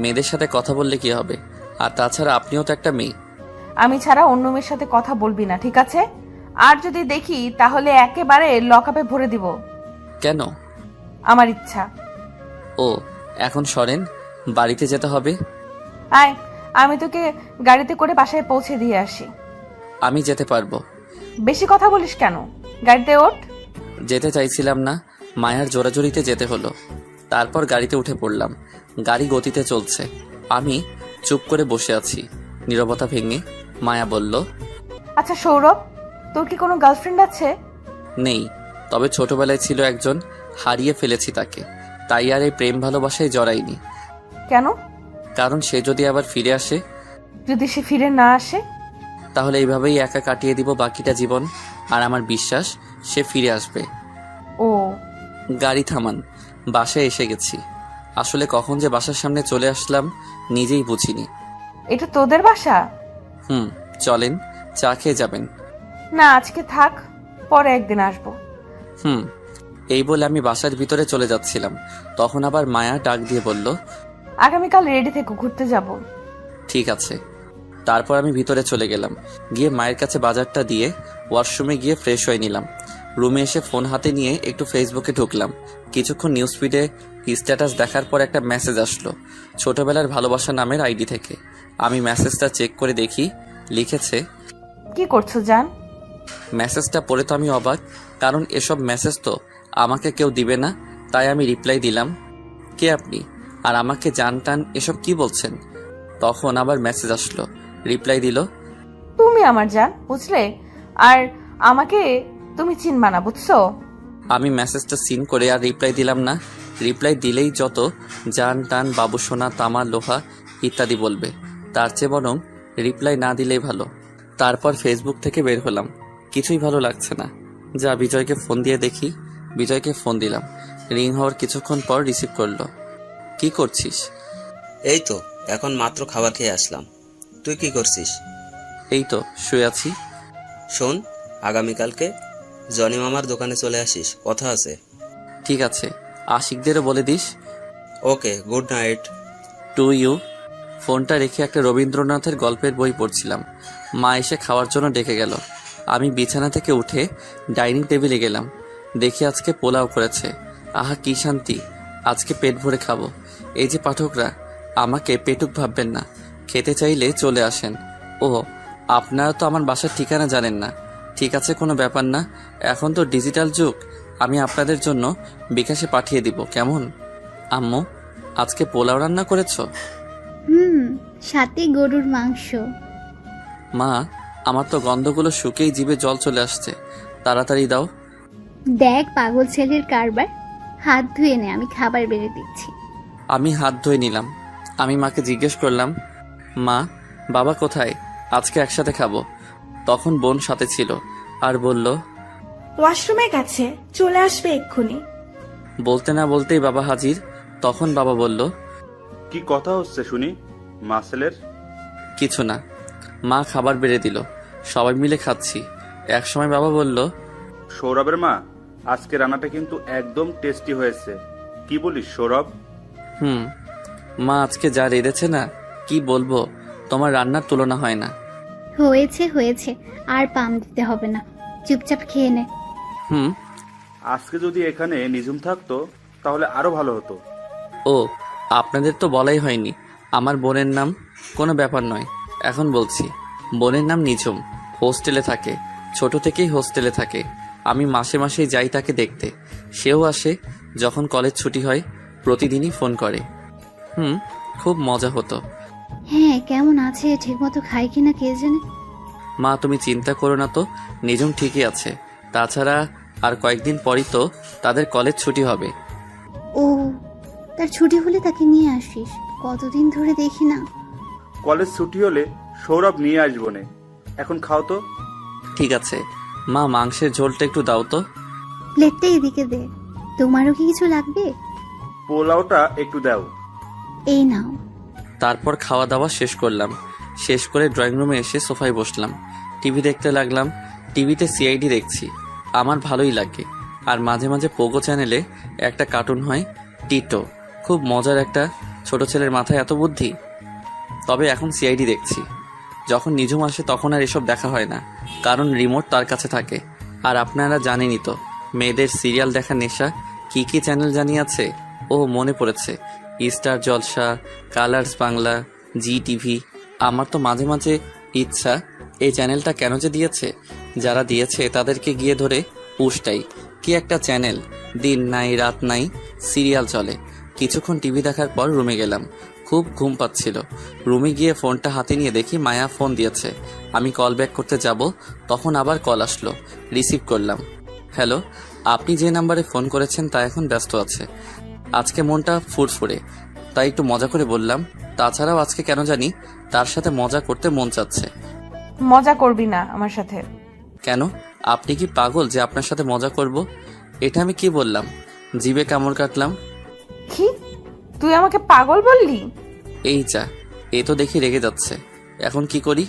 মেয়েদের সাথে কথা বললে কি হবে? আর তাছাড়া আপনিও তো একটা মেয়ে। আমি ছাড়া অন্য মেয়ের সাথে কথা বলবি না, ঠিক আছে? আর যদি দেখি তাহলে একেবারে লকআপে ভরে দিব। কেন? আমার ইচ্ছা। ও, এখন সরেন, বাড়িতে যেতে হবে। আয়, আমি তোকে গাড়িতে করে বাসায় পৌঁছে দিয়ে আসি। আমি যেতে পারবো। বেশি কথা বলিস কেন? গাড়িতে ওঠ। যেতে চাইছিলাম না, মায়ার জোরাজোরিতে যেতে হলো। তারপর গাড়িতে উঠে পড়লাম। গাড়ি গতিতে চলছে, আমি চুপ করে বসে আছি। নীরবতা ভেঙে মায়া বলল, আচ্ছা সৌরভ, তোর কি কোনো গার্লফ্রেন্ড আছে? নেই, তবে ছোটবেলায় ছিল একজন, হারিয়ে ফেলেছি তাকে। তাই আর এই প্রেম ভালোবাসায় জড়াইনি। কেন? কারণ সে যদি আবার ফিরে আসে, যদি সে ফিরে না আসে? তাহলে এইভাবেই একা কাটিয়ে দিব বাকিটা জীবন। আর আমার বিশ্বাস সে ফিরে আসবে। ও, গাড়ি থামান, বাসায় এসে গেছি। আসলে কখন যে বাসার সামনে চলে আসলাম নিজেই বুঝিনি। এটা তোদের বাসা? চলেন, চা খেয়ে যাবেন। না, আজকে থাক, পরে একদিন আসবো। এই বলে আমি বাসার ভিতরে চলে যাচ্ছিলাম, তখন আবার মায়া ডাক দিয়ে বলল, আগামীকাল রেডি থেকে ঘুরতে যাব। ঠিক আছে। তারপর আমি ভিতরে চলে গেলাম, গিয়ে মায়ের কাছে বাজারটা দিয়ে ওয়াশরুমে গিয়ে ফ্রেশ হয়ে নিলাম। রুমে এসে ফোন হাতে নিয়ে একটু ফেসবুকে ঢুকলাম। কিছুক্ষণ নিউজ ফিডে স্ট্যাটাস দেখার পর একটা মেসেজ আসলো ছোটবেলার ভালোবাসা নামের আইডি থেকে। আমি মেসেজটা চেক করে দেখি, লিখেছে, কি করছো জান? মেসেজটা পড়ে তো আমি অবাক, কারণ এসব মেসেজ তো আমাকে কেউ দিবে না। তাই আমি রিপ্লাই দিলাম, কে আপনি, আর আমাকে জান টান এসব কি বলছেন? তখন আবার মেসেজ আসলো, রিপ্লাই দিল, তুমি আমার জান, বুঝলে? আর আমাকে তুমি চিনবা না, বুঝছো? আমি মেসেজটা সিন করে আর রিপ্লাই দিলাম না। রিপ্লাই দিলেই যত জান টান, বাবু সোনা, তামা, লোহা ইত্যাদি বলবে, তার চেয়ে বরং রিপ্লাই না দিলেই ভালো। তারপর ফেসবুক থেকে বের হলাম, কিছুই ভালো লাগছে না। যা বিজয়কে ফোন দিয়ে দেখি। বিজয়কে ফোন দিলাম, রিং হওয়ার কিছুক্ষণ পর রিসিভ করলো। কি করছিস? এই তো এখন মাত্র খাবার খেয়ে আসলাম। তুই কি করছিস? এই তো শুয়ে আছি। শোন, আগামীকালকে জনি মামার দোকানে চলে আসিস, কথা আছে। ঠিক আছে, আশিকদেরও বলে দিস। Okay, good night. To you. ফোনটা রেখে একটা রবীন্দ্রনাথের গল্পের বই পড়ছিলাম। মা এসে খাওয়ার জন্য ডেকে গেল। আমি বিছানা থেকে উঠে ডাইনিং টেবিলে গেলাম, দেখি আজকে পোলাও করেছে। আহা কি শান্তি, আজকে পেট ভরে খাবো। এই যে পাঠকরা, আমাকে পেটুক ভাববেন না, খেতে চাইলে চলে আসেন। ও, আপনারা তো আমার বাসার ঠিকানা জানেন না। ঠিক আছে, কোনো ব্যাপার না, এখন তো ডিজিটাল যুগ, আমি আপনাদের জন্য বিকাশে পাঠিয়ে দিব, কেমন? আম্মু, আজকে পোলাও রান্না করেছো? সাথে গরুর মাংস। মা, আমার তো গন্ধগুলো শুকেই জিভে জল চলে আসছে, তাড়াতাড়ি দাও। দেখ পাগল ছেলের কারবার, হাত ধুয়ে নে, আমি খাবার বেড়ে দিচ্ছি। আমি হাত ধুয়ে নিলাম। আমি মাকে জিজ্ঞেস করলাম, মা, বাবা কোথায়? আজকে একসাথে খাবো। তখন বোন সাথে ছিল আর বলল, ওয়াশরুমে গেছে, চলে আসবে এক্ষুনি। বলতে না বলতেই বাবা হাজির। তখন বাবা বলল, কি কথা হচ্ছে শুনি মাসেলের? কিছু না। মা খাবার বেড়ে দিল, সবাই মিলে খাচ্ছি। একসময় বাবা বলল, সৌরভের মা, আজকে রান্নাটা কিন্তু একদম টেস্টি হয়েছে। কি বলিস সৌরভ? মা আজকে যা রেঁধেছে না, কি বলবো, তোমার রান্নার তুলনা হয় না। হয়েছে হয়েছে, আর পাম দিতে হবে না, চুপচাপ খেয়ে নে। আজকে যদি এখানে নিঝুম থাকতো তাহলে আরো ভালো হতো। ও, আপনাদের তো বলাই হয়নি আমার বোনের নাম। কোনো ব্যাপার নয়, এখন বলছি। বোনের নাম নিঝুম, হোস্টেলে থাকে, ছোট থেকেই হোস্টেলে থাকে। আমি মাসে মাসেই যাই তাকে দেখতে, সেও আসে যখন কলেজ ছুটি হয়। প্রতিদিনই ফোন করে। খুব মজা হতো। হ্যাঁ, কেমন আছে, ঠিকমতো খায় কিনা কে জানে। মা তুমি চিন্তা করো না তো, নিঝুম ঠিকই আছে। তাছাড়া আর কয়েকদিন পরই তো তাদের কলেজ ছুটি হবে। ও, তার ছুটি হলে তাকে নিয়ে আসিস, কতদিন ধরে দেখি না। কলেজ ছুটি হলে সৌরভ নিয়ে আসবো নে, এখন খাও তো। ঠিক আছে মা, মাংসের ঝোলটা একটু দাও তো। প্লেটটা এদিকে দে, তোমারও কি কিছু লাগবে? পোলাওটা একটু দাও। এই নাও। তারপর খাওয়া দাওয়া শেষ করলাম। শেষ করে ড্রয়িং রুমে এসে সোফায় বসলাম, টিভি দেখতে লাগলাম। টিভিতে সিআইডি দেখছি, আমার ভালোই লাগে। আর মাঝে মাঝে পোগো চ্যানেলে একটা কার্টুন হয়, টিটো। খুব মজার একটা, ছোট ছেলের মাথায় এত বুদ্ধি। তবে এখন সিআইডি দেখছি। যখন নিঝুম আসে তখন আর এসব দেখা হয় না, কারণ রিমোট তার কাছে থাকে। আর আপনারা জানেনই তো, মেয়েদের সিরিয়াল দেখা নেশা। কি কি চ্যানেল জানি আছে, ও মনে পড়েছে, স্টার জলসা, কালার্স বাংলা, জি টিভি। আমার তো মাঝে মাঝে ইচ্ছা, এই চ্যানেলটা কেন যে দিয়েছে, যারা দিয়েছে তাদেরকে গিয়ে ধরে পুষটাই কি একটা চ্যানেল, দিন নাই রাত নাই, সিরিয়াল চলে। কিছুক্ষণ টিভি দেখার পর রুমে গেলাম। খুব ঘুম পাচ্ছিল। রুমে গিয়ে ফোনটা হাতে নিয়ে দেখি মায়া ফোন দিয়েছে। আমি কল ব্যাক করতে যাব, তখন আবার কল আসলো। রিসিভ করলাম। হ্যালো, আপনি যে নাম্বারে ফোন করেছেন তা এখন ব্যস্ত আছে। আজকে মনটা ফুরফুরে, তাই একটু মজা করে বললাম। তাছাড়াও আজকে কেন জানি তার সাথে মজা করতে মন চাচ্ছে। মজা করবি না আমার সাথে। কেন, আপনি কি পাগল যে আপনার সাথে মজা করব? এটা আমি কি বললাম? জিভে কামড় কাটলাম। কি, তুই আমাকে পাগল বললি? এই যা, এ তো দেখি রেগে যাচ্ছে। এখন কি করি?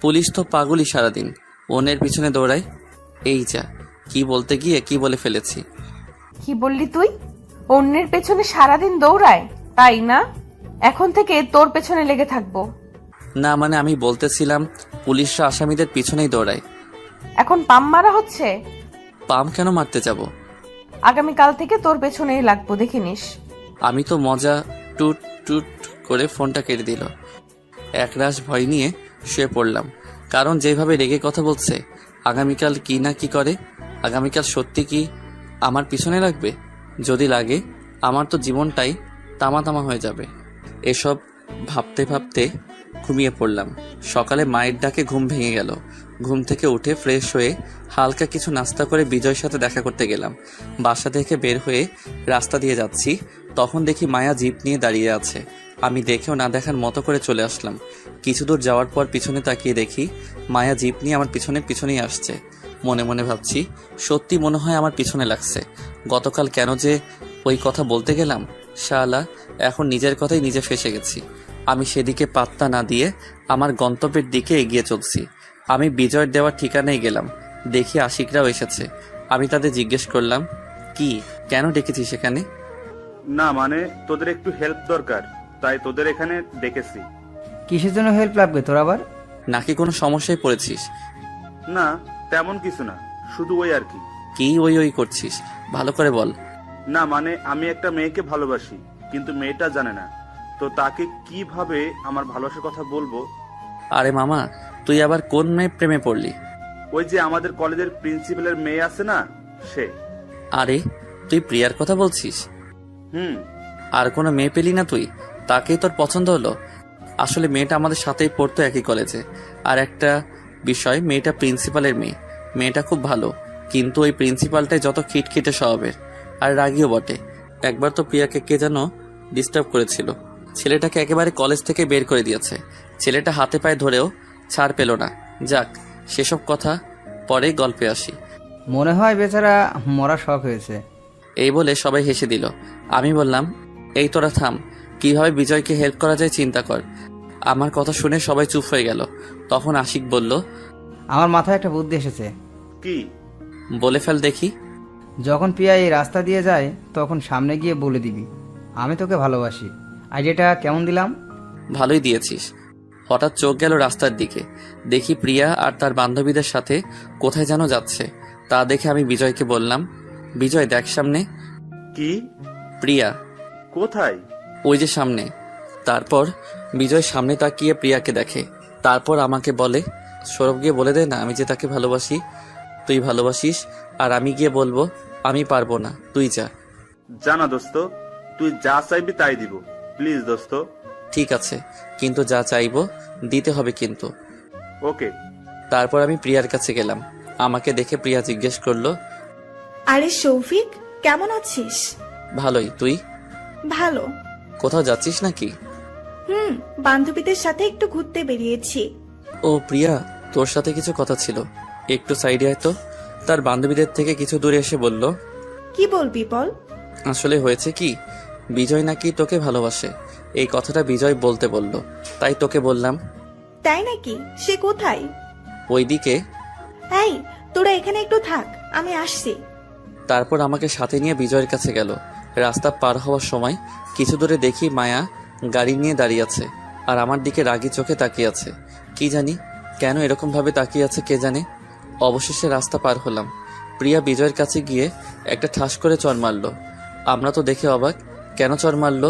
পুলিশ তো পাগলই, সারাদিন অন্যের পিছনে দৌড়ায়। এই যা, কি বলতে গিয়ে কি বলে ফেলেছি। কি বললি তুই? অন্যের পেছনে সারাদিন দৌড়ায়, তাই না? এখন থেকে তোর পেছনে লেগে থাকবো। না মানে আমি বলতেছিলাম পুলিশরা আসামিদের পিছনেই দৌড়ায়। এখন পাম মারা হচ্ছে। পাম কেন মারতে যাব? আগামীকাল থেকে তোর পেছনেই লাগবো, দেখে নিস। আমি তো মজা টুট টুট করে ফোনটা কেটে দিল। একরাশ ভয় নিয়ে শুয়ে পড়লাম, কারণ যেভাবে রেগে কথা বলছে, আগামীকাল কি না কি করে। আগামীকাল সত্যি কি আমার পিছনে লাগবে? যদি লাগে আমার তো জীবনটাই তামা তামা হয়ে যাবে। এসব ভাবতে ভাবতে ঘুমিয়ে পড়লাম। সকালে মায়ের ডাকে ঘুম ভেঙে গেল। ঘুম থেকে উঠে ফ্রেশ হয়ে হালকা কিছু নাস্তা করে বিজয়ের সাথে দেখা করতে গেলাম। বাসা থেকে বের হয়ে রাস্তা দিয়ে যাচ্ছি, তখন দেখি মায়া জিপ নিয়ে দাঁড়িয়ে আছে। আমি দেখেও না দেখার মতো করে চলে আসলাম। কিছু দূর যাওয়ার পর পিছনে তাকিয়ে দেখি মায়া জিপ নিয়ে আমার পিছনেই আসছে। মনে মনে ভাবছি, সত্যি মনে হয় আমার পিছনে লাগছে। গতকাল কেন যে ওই কথা বলতে গেলাম, শালা এখন নিজের কথাই নিজে ফেঁসে গেছি। আমি সেদিকে পাত্তা না দিয়ে আমার গন্তব্যের দিকে এগিয়ে চলছি। আমি বিজয়ের দেওয়ার ঠিকানায় গেলাম। দেখি আশিকরাও এসেছে। আমি তাদের জিজ্ঞেস করলাম, কি কেন ডেকেছিস এখানে? না মানে তোদের একটু হেল্প দরকার, তাই তোদের এখানে ডেকেছি। কিসের জন্য হেল্প লাগবে তোর আবার? নাকি কোনো সমস্যায় পড়েছিস? না তেমন কিছু না, শুধু ওই আর কি। কি ওই করছিস, ভালো করে বল। না মানে আমি একটা মেয়েকে ভালোবাসি, কিন্তু মেয়েটা জানে না, তো তাকে কিভাবে আমার ভালোবাসার কথা বলবো। আরে মামা, তুই আবার কোন মেয়ে প্রেমে পড়লি? ওই যে আমাদের কলেজের প্রিন্সিপালের মেয়ে আছে না, সে। আরে তুই প্রিয়ার কথা বলছিস? হুম। আর কোনো মেয়ে পেলি না তুই? তাকেই তোর পছন্দ হলো? আসলে মেয়েটা আমাদের সাথেই পড়তো একই কলেজে। আর একটা বিষয়, মেয়েটা প্রিন্সিপালের মেয়ে। মেয়েটা খুব ভালো, কিন্তু ওই প্রিন্সিপালটাই যত খিটখিটে স্বভাবের, আর রাগীও বটে। একবার তো প্রিয়াকে কে যেন ডিস্টার্ব করেছিল। ছেলেটাকে একেবারে কলেজ থেকে বের করে দিয়েছে। ছেলেটা হাতে পায়ে ধরেও ছাড় পেল না। যাক, সেসব কথা পরে গল্পে আসি। মনে হয় বেচারা মরা শখ হয়েছে। এই বলে সবাই হেসে দিল। আমি বললাম, এই তোরা থাম, কিভাবে বিজয়কে হেল্প করা যায় চিন্তা কর। আমার কথা শুনে সবাই চুপ হয়ে গেল। তখন আশিক বলল, আমার মাথায় একটা বুদ্ধি এসেছে। কি? বলে ফেল দেখি। যখন প্রিয়া এই রাস্তা দিয়ে যায় তখন সামনে গিয়ে বলে দিবি, আমি তোকে ভালোবাসি। আইডিয়াটা কেমন দিলাম? ভালোই দিয়েছিস। হঠাৎ চোখ গেল রাস্তার দিকে। দেখি প্রিয়া আর তার বান্ধবীদের সাথে কোথায় যেন যাচ্ছে। তা দেখে আমি বিজয়কে বললাম, বিজয় দেখ সামনে। কি? প্রিয়া। কোথায়? ওই যে সামনে। তারপর বিজয় সামনে তাকিয়ে প্রিয়াকে দেখে। তারপর আমাকে বলে, সৌরভ গিয়ে বলে দে না আমি যে তাকে ভালোবাসি। তুই ভালোবাসিস আর আমি গিয়ে বলবো আমি পারবো না, তুই যা। জানা দোস্ত, তুই যা চাইবি তাই দিব, প্লিজ দোস্ত। ঠিক আছে, কিন্তু যা চাইবো দিতে হবে কিন্তু। ওকে। তারপর আমি প্রিয়ার কাছে গেলাম। আমাকে দেখে প্রিয়া জিজ্ঞেস করলো, আরে শৌফিক, কেমন আছিস? ভালোই, তুই? ভালো। কোথাও যাচ্ছিস নাকি? বান্ধবীদের সাথে একটু ঘুরতে বেরিয়েছি। ও প্রিয়া, তোর সাথে কিছু কথা ছিল, একটু সাইডে আয় তো। তার বান্ধবীদের থেকে কিছু দূরে এসে বলল, কি বলবি বল। আসলে হয়েছে কি, বিজয় নাকি তোকে ভালোবাসে। এই কথাটা বিজয় বলতে বলল, তাই তোকে বললাম। তাই নাকি? সে কোথায়? ওইদিকে। এই, তোরা এখানে একটু থাক, আমি আসছি। তারপর আমাকে সাথে নিয়ে বিজয়ের কাছে গেল। রাস্তা পার হওয়ার সময় কিছু দূরে দেখি মায়া গাড়ি নিয়ে দাঁড়িয়ে আছে, আর আমার দিকে রাগী চোখে তাকিয়ে আছে। কি জানি কেন এরকম ভাবে তাকিয়ে আছে, কে জানে। অবশেষে রাস্তা পার হলাম। প্রিয়া বিজয়ের কাছে গিয়ে একটা ঠাস করে চড় মারলো। আমরা তো দেখে অবাক, কেন চড় মারলো।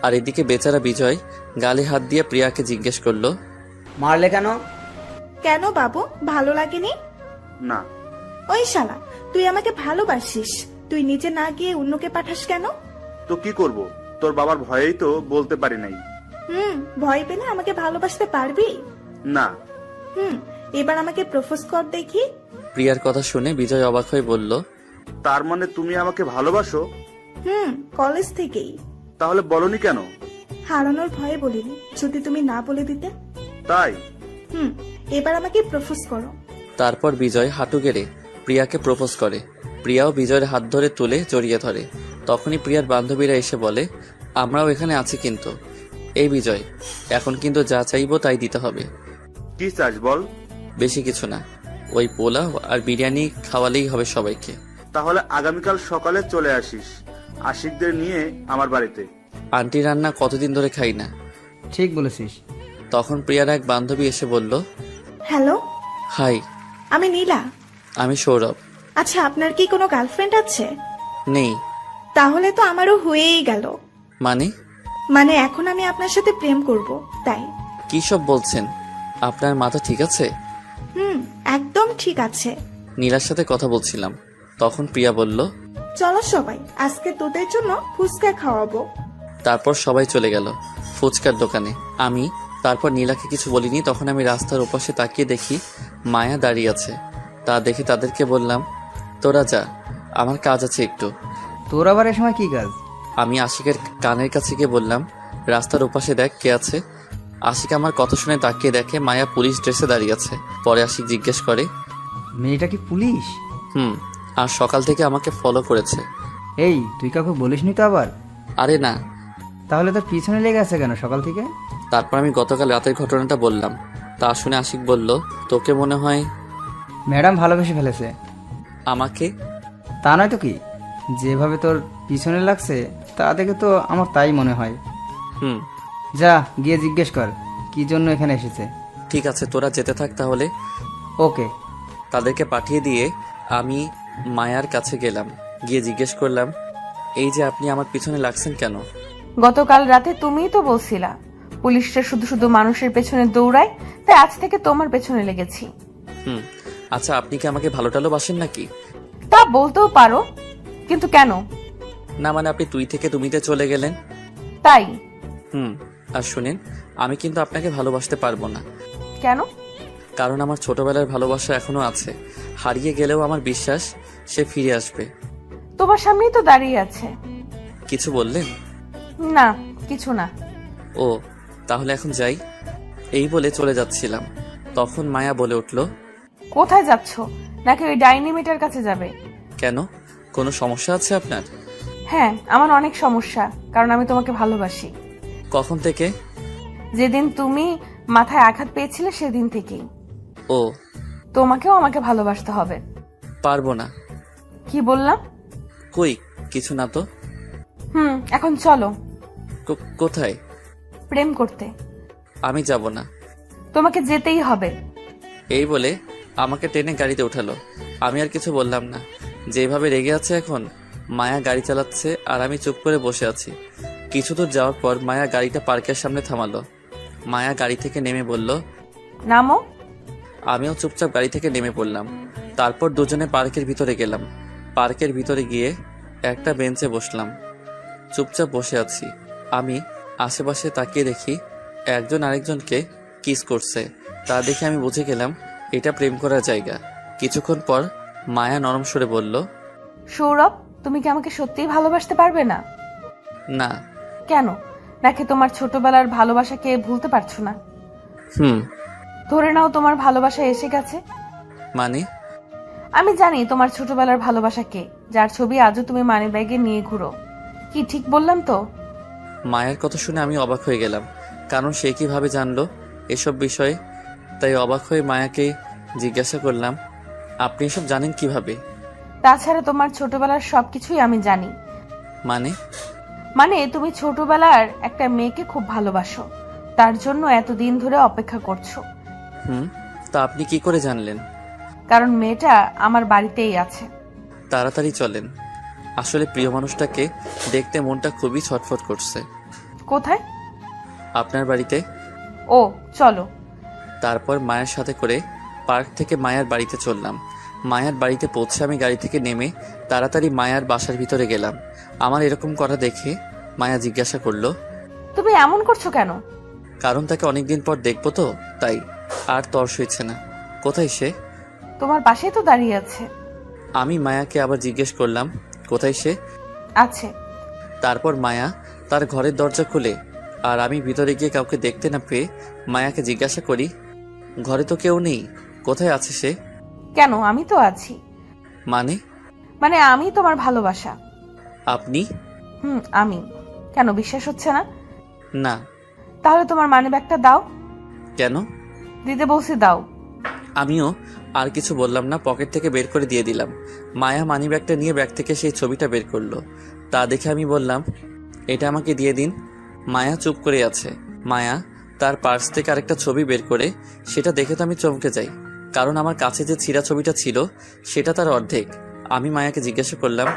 আর এদিকে বেচারা বিজয় গালে হাত দিয়ে প্রিয়াকে জিজ্ঞেস করলো, মারলে কেন? কেন বাবু, ভালো লাগেনি? না। ওই শালা, তুই আমাকে ভালোবাসিস, তুই নিজে না গিয়ে অন্যকে পাঠাস কেন? তো কি করব, তোর বাবার ভয়েই তো বলতে পারি নাই। ভয় পেলে আমাকে ভালোবাসতে পারবি? না। এবার আমাকে প্রপোজ কর দেখি। প্রিয়ার কথা শুনে বিজয় অবাক হয়ে বলল, তার মানে তুমি আমাকে ভালোবাসো? কলেজ থেকেই। তাহলে বলনি কেন? হারানোর ভয়ে বলিনি, যদি তুমি না বলে দিতে। তাই? এবার আমাকে প্রপোজ করো। তারপর বিজয় হাঁটু গেড়ে প্রিয়াকে প্রপোজ করে। প্রিয়াও বিজয়ের হাত ধরে তুলে জড়িয়ে ধরে। তখনই প্রিয়ার বান্ধবীরা এসে বলে, আমরাও এখানে আছি কিন্তু। এই বিজয়, এখন কিন্তু যা চাইবো তাই দিতে হবে। কি চাস বল? বেশি কিছু না, ওই পোলাও আর বিরিয়ানি খাওয়ালেই হবে সবাইকে। তাহলে আগামীকাল সকালে চলে আসিস আশিকদের নিয়ে আমার বাড়িতে। আন্টি রান্না কতদিন ধরে খাই না। ঠিক বলেছিস। তখন প্রিয়ার এক বান্ধবী এসে বলল, হ্যালো, হাই, আমি নীলা। আমি সৌরভ। আচ্ছা, আপনার কি কোনো গার্লফ্রেন্ড আছে? নেই। তাহলে তো আমারও হয়েই গেল। মানে এখন আমি আপনার সাথে প্রেম করব, তাই। কি সব বলছেন? আপনার মাথা ঠিক আছে? একদম ঠিক আছে। নীলার সাথে কথা বলছিলাম। তখন প্রিয়া বলল, চলো সবাই, আজকে তোদের জন্য ফুচকা খাওয়াবো। তারপর সবাই চলে গেল ফুচকার দোকানে। তারপর নীলাকে কিছু বলিনি। তখন আমি রাস্তার ওপাশে তাকিয়ে দেখি মায়া দাঁড়িয়ে আছে। তা দেখে তাদেরকে বললাম, তোরা যা, আমার কাজ আছে একটু। তোর আবার এ সময় কি কাজ? আমি আশিকের কানের কাছে গিয়ে বললাম, রাস্তার ওপাশে দেখ কে আছে। আশিক আমার কথা শুনে তাকিয়ে দেখে মায়া পুলিশ ড্রেসে দাঁড়িয়ে আছে। পরে আশিক জিজ্ঞেস করে, মেয়েটা কি পুলিশ? আর সকাল থেকে আমাকে ফলো করেছে। এই, তুই কাউকে বলিসনি তো আবার? আরে না। তাহলে তোর পিছনে লেগে আছে কেন সকাল থেকে? তারপর আমি গতকাল রাতের ঘটনাটা বললাম। তা শুনে আশিক বলল, তোকে মনে হয় ম্যাডাম ভালোবেসে ফেলেছে। আমাকে? তা নয় তো কি, যেভাবে তোর পিছনে লাগছে তা দেখে তো আমার তাই মনে হয়। যা গিয়ে জিজ্ঞেস কর কি জন্য এখানে এসেছে। ঠিক আছে, তোরা যেতে থাক তাহলে। ওকে। তাদেরকে পাঠিয়ে দিয়ে আমি মায়ার কাছে গেলাম। গিয়ে জিজ্ঞেস করলাম, এই যে আপনি আমার পিছনে লাগছেন কেন? গতকাল রাতে তুমিই তো বলছিলা পুলিশরা শুধু শুধু মানুষের পেছনে দৌড়ায়, তাই আজ থেকে তোমার পেছনে লেগেছি। আচ্ছা, আপনি কি আমাকে ভালো টালো বাসেন নাকি? তা বলতেও পারো, কিন্তু কেন? না মানে আপনি তুই থেকে তুমিতে চলে গেলেন তাই। আর শুনেন, আমি কিন্তু আপনাকে ভালোবাসতে পারবো না। কেন? কারণ আমার ছোটবেলার ভালোবাসা এখনো আছে। হারিয়ে গেলেও আমার বিশ্বাস সে ফিরে আসবে। তোমার সামনেই তো দাঁড়িয়ে আছে। কিছু বললেন? না, কিছু না। ও, তাহলে এখন যাই। এই বলে চলে যাচ্ছিলাম, তখন মায়া বলে উঠল, কোথায় যাচ্ছ? নাকি ওই ডাইনি মেটার কাছে যাবে? কেন, কোনো সমস্যা আছে আপনার? হ্যাঁ, আমার অনেক সমস্যা, কারণ আমি তোমাকে ভালোবাসি। কখন থেকে? যেদিন তুমি মাথায় আঘাত পেয়েছিলে সেদিন থেকেই। ও, তোমাকেও আমাকে ভালোবাসতে হবে। পারবো না। কি বললাম? কই কিছু না তো। এখন চলো। কোথায়? প্রেম করতে। আমি যাব না। তোমাকে যেতেই হবে। এই বলে আমাকে টেনে গাড়িতে উঠালো। আমি আর কিছু বললাম না। যেভাবে রেগে আছে এখন। মায়া গাড়ি চালাচ্ছে আর আমি চুপ করে বসে আছি। কিছু দূর যাওয়ার পর মায়া গাড়িটা পার্কের সামনে থামালো। মায়া গাড়ি থেকে নেমে বলল, নামো। আমিও চুপচাপ গাড়ি থেকে নেমে পড়লাম। তারপর দুজনে পার্কের ভিতরে গেলাম। পার্কের ভিতরে গিয়ে একটা বেঞ্চে বসলাম। চুপচাপ বসে আছি। আমি আশেপাশে তাকিয়ে দেখি একজন আরেকজনকে কিস করছে। তা দেখে আমি বুঝে গেলাম এটা প্রেম করার জায়গা। কিছুক্ষণ পর মায়া নরম সুরে বলল, সৌরভ, তুমি কি আমাকে সত্যিই ভালোবাসতে পারবে না? না। কেন? নাকি তোমার ছোটবেলার ভালোবাসাকে ভুলতে পারছো না? ধরে নাও তোমার ভালোবাসা এসে গেছে। মানে? আমি জানি তোমার ছোটবেলার ভালোবাসা কে, যার ছবি আজও তুমি মানি ব্যাগে নিয়ে ঘুরো। কি ঠিক বললাম তো? মায়ের কথা শুনে আমি অবাক হয়ে গেলাম, কারণ সে কিভাবে জানলো এসব বিষয়ে। তাই অবাক হয়ে মায়াকে জিজ্ঞাসা করলাম, আপনি এসব জানেন কিভাবে? তাছাড়া তোমার ছোটবেলার সবকিছুই আমি জানি। মানে তুমি ছোটবেলার একটা মেয়েকে খুব ভালোবাসো, তার জন্য এতদিন ধরে অপেক্ষা করছো। তা আপনি কি করে জানলেন? কারণ মেয়েটা আমার বাড়িতেই আছে। তাড়াতাড়ি চলেন, আসলে প্রিয় মানুষটাকে দেখতে মনটা খুবই ছটফট করছে। কোথায়? আপনার বাড়িতে। ও, চলো। তারপর মায়ের সাথে করে পার্ক থেকে মায়ের বাড়িতে চললাম। মায়ার বাড়িতে পৌঁছে আমি গাড়ি থেকে নেমে তাড়াতাড়ি মায়ার বাসার ভিতরে গেলাম। আমার এরকম করা দেখে মায়া জিজ্ঞাসা করলো, তুমি এমন করছো কেন? কারণ তাকে অনেকদিন পর দেখবো তো তাই। আর তর্স হয়েছে না। কোথায় সে? তোমার পাশেই তো দাঁড়িয়ে আছে। আমি মায়াকে আবার জিজ্ঞেস করলাম, কোথায় সে? আছে। তারপর মায়া তার ঘরের দরজা খুলে, আর আমি ভিতরে গিয়ে কাউকে দেখতে না পেয়ে মায়াকে জিজ্ঞাসা করি, ঘরে তো কেউ নেই, কোথায় আছে সে? কেন, আমি তো আছি। মানে আমি তোমার ভালোবাসা। আপনি? আমি। কেন বিশ্বাস হচ্ছে না? না। তাহলে তোমার মানি ব্যাগটা দাও। কেন? দিতে বলছি, দাও। আমিও আর কিছু বললাম না, পকেট থেকে বের করে দিয়ে দিলাম। মায়া মানিব্যাগটা নিয়ে ব্যাগ থেকে সেই ছবিটা বের করলো। তা দেখে আমি বললাম, এটা আমাকে দিয়ে দিন। মায়া চুপ করে আছে। মায়া তার পার্স থেকে আরেকটা ছবি বের করে, সেটা দেখে তো আমি চমকে যাই, কারণ আমার কাছে যে ছিঁড়া ছবিটা ছিল সেটা তার অর্ধেক। আমি মায়াকে জিজ্ঞাসা করলাম,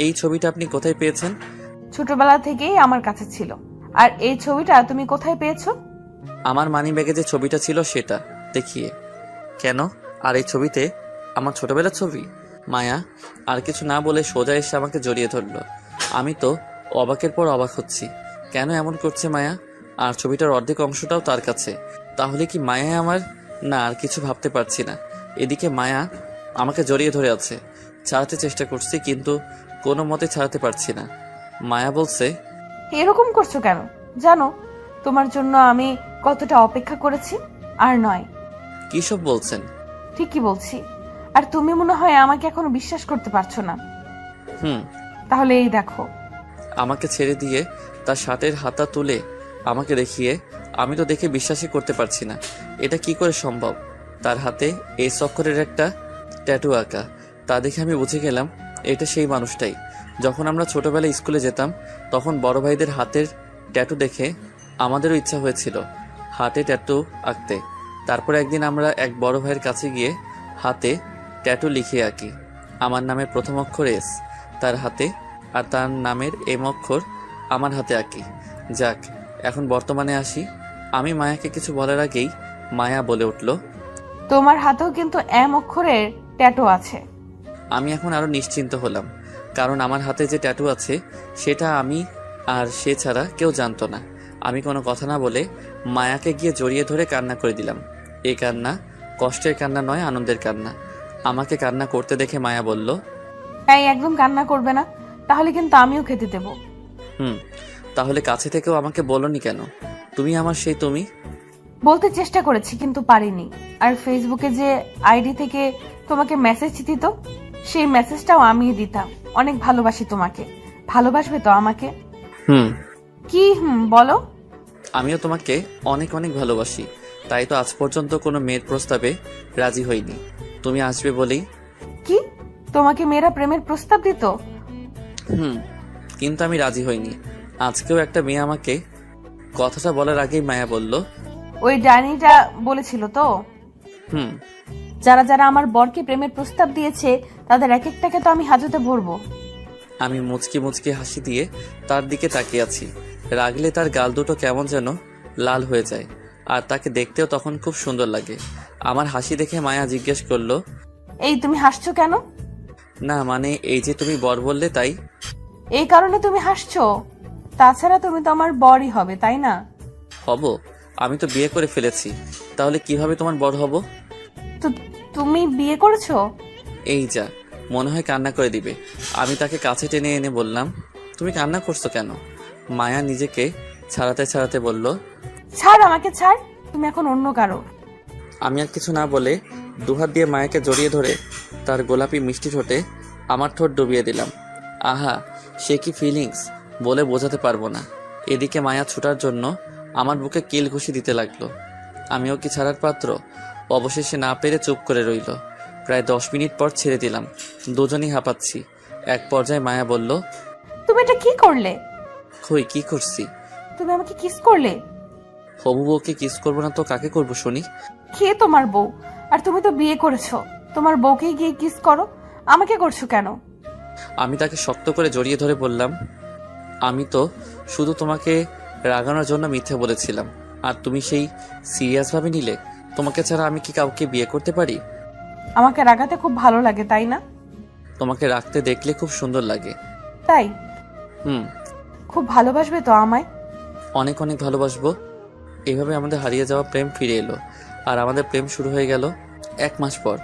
এই ছবিটা আপনি কোথায় পেয়েছেন? ছোটবেলা থেকেই আমার কাছে ছিল। আর এই ছবিটা তুমি কোথায় পেয়েছো? আমার মানিব্যাগে যে ছবিটা ছিল সেটা দেখিয়ে। কেন? আর এই ছবিতে আমার ছোটবেলার ছবি? মায়া আর কিছু না বলে সোজা এসে আমাকে জড়িয়ে ধরলো। আমি তো অবাকের পর অবাক হচ্ছি, কেন এমন করছে মায়া? আর ছবিটার অর্ধেক অংশটাও তার কাছে। তাহলে কি মায়া আমার? না, আর কিছু ভাবতে পারছি না। এদিকে মায়া আমাকে জড়িয়ে ধরে আছে। ছাড়াতে চেষ্টা করছি, কিন্তু কোনো মতে ছাড়াতে পারছি না। মায়া বলছে, এরকম করছো কেন? জানো তোমার জন্য আমি কতটা অপেক্ষা করেছি। আর নয়। কি সব বলছেন? ঠিকই বলছি। আর তুমি মনে হয় আমাকে এখনো বিশ্বাস করতে পারছো না। তাহলে এই দেখো। আমাকে ছেড়ে দিয়ে তার শার্টের হাতা তুলে আমাকে দেখিয়ে, আমি তো দেখে বিশ্বাসই করতে পারছি না। এটা কি করে সম্ভব? তার হাতে এই অক্ষরের একটা ট্যাটু আঁকা। তা দেখে আমি বুঝে গেলাম এটা সেই মানুষটাই। যখন আমরা ছোটবেলায় স্কুলে যেতাম তখন বড় ভাইদের হাতের ট্যাটু দেখে আমাদেরও ইচ্ছা হয়েছিল হাতে ট্যাটু আঁকতে। তারপর একদিন আমরা এক বড় ভাইয়ের কাছে গিয়ে হাতে ট্যাটু লিখে আঁকি। আমার নামের প্রথম অক্ষর এস তার হাতে, আর তার নামের এম অক্ষর আমার হাতে আঁকি। যাক, এখন বর্তমানে আসি। আমি মায়াকে কিছু বলার আগেই মায়া বলে উঠল, তোমার হাতেও কিন্তু এম অক্ষরের ট্যাটু আছে। আমি এখন আরো নিশ্চিন্ত হলাম, কারণ আমার হাতে যে ট্যাটু আছে সেটা আমি আর সে ছাড়া কেউ জানতো না। আমি কোনো কথা না বলে মায়াকে গিয়ে জড়িয়ে ধরে কান্না করে দিলাম। এই কান্না কষ্টের কান্না নয়, আনন্দের কান্না। আমাকে কান্না করতে দেখে মায়া বলল, এই একদম কান্না করবে না, তাহলে কিন্তু আমিও খেতে দেব। তাহলে কাছে থেকেও আমাকে বলনি কেন? তুমি আমার সেই তুমি। বলতে চেষ্টা করেছি কিন্তু পারিনি। আর ফেসবুকে যে আইডি থেকে তোমাকে মেসেজ দিত সেই মেসেজটাও আমিই দিতাম। অনেক ভালোবাসি তোমাকে। ভালোবাসবে তো আমাকে? কি বলো? আমিও তোমাকে অনেক অনেক ভালোবাসি, তাই তো আজ পর্যন্ত কোনো মেয়ের প্রস্তাবে রাজি হইনি। তুমি আসবে বলেই। কি? তোমাকে মেয়েরা প্রেমের প্রস্তাব দিত? কিন্তু আমি রাজি হইনি। আজকেও একটা মেয়ে আমাকে কথাটা বলার আগেই মায়া বলল, ওই ডাইনিটা বলেছিল তো? যারা যারা আমার বরকে প্রেমের প্রস্তাব দিয়েছে তাদের এক একটাকে তো আমি হাজতে ভরবো। আমি মুচকি মুচকি হাসি দিয়ে তার দিকে তাকিয়ে আছি। রাগলে তার গাল দুটো কেমন যেন লাল হয়ে যায়, আর তাকে দেখতেও তখন খুব সুন্দর লাগে। আমার হাসি দেখে মায়া জিজ্ঞেস করলো, এই তুমি হাসছো কেন? না মানে এই যে তুমি বর বললে তাই। এই কারণে তুমি হাসছো? তাছাড়া তুমি তো আমার বরই হবে, তাই না? হব? আমি তো বিয়ে করে ফেলেছি, তাহলে কিভাবে তোমার বর হব? তো তুমি বিয়ে করেছো? এই যা, মনে হয় কান্না করে দিবে। আমি তাকে কাছে টেনে এনে বললাম, তুমি কান্না করছো কেন? মায়া নিজেকে ছাড়াতে ছাড়াতে বলল, ছাড় আমাকে, ছাড়। তুমি এখন অন্য কারো। আমি আর কিছু না বলে দুহাত দিয়ে মায়াকে জড়িয়ে ধরে তার গোলাপি মিষ্টি ঠোঁটে আমার ঠোঁট ডুবিয়ে দিলাম। আহা, সে কি ফিলিংস বলে বোঝাতে পারবো না। এদিকে মায়া ছুটার জন্য আমার বুকে কিল ঘুষি দিতে লাগলো। আমিও কি ছাড়ার পাত্র? অবশেষে না পেরে চুপ করে রইল। প্রায় 10 মিনিট পর ছেড়ে দিলাম। দুজনই হাঁপাচ্ছি। এক পর্যায়ে মায়া বলল, তুমি এটা কি করলে? কই কি করছি? তুমি আমাকে কিস করলে। হবু বউকে কিস করবো না তো কাকে করবো শুনি? কে তোমার বউ? আর তুমি তো বিয়ে করেছো, তোমার বউকে গিয়ে কিস করো, আমাকে করছো কেন? আমি তাকে শক্ত করে জড়িয়ে ধরে বললাম, আমি তো শুধু তোমাকে রাগানোর জন্য মিথ্যে বলেছিলাম, আর তুমি সেই সিরিয়াস ভাবে নিলে। তোমাকে ছাড়া আমি কি কাউকে বিয়ে করতে পারি? আমাকে রাগাতে খুব ভালো লাগে, তাই না? তোমাকে রাখতে দেখলে খুব সুন্দর লাগে। তাই? হুম। খুব ভালোবাসবে তো আমায়? অনেক অনেক ভালোবাসবো। এইভাবে আমাদের হারিয়ে যাওয়া প্রেম ফিরে এলো, আর আমাদের প্রেম শুরু হয়ে গেল 1 মাস পর।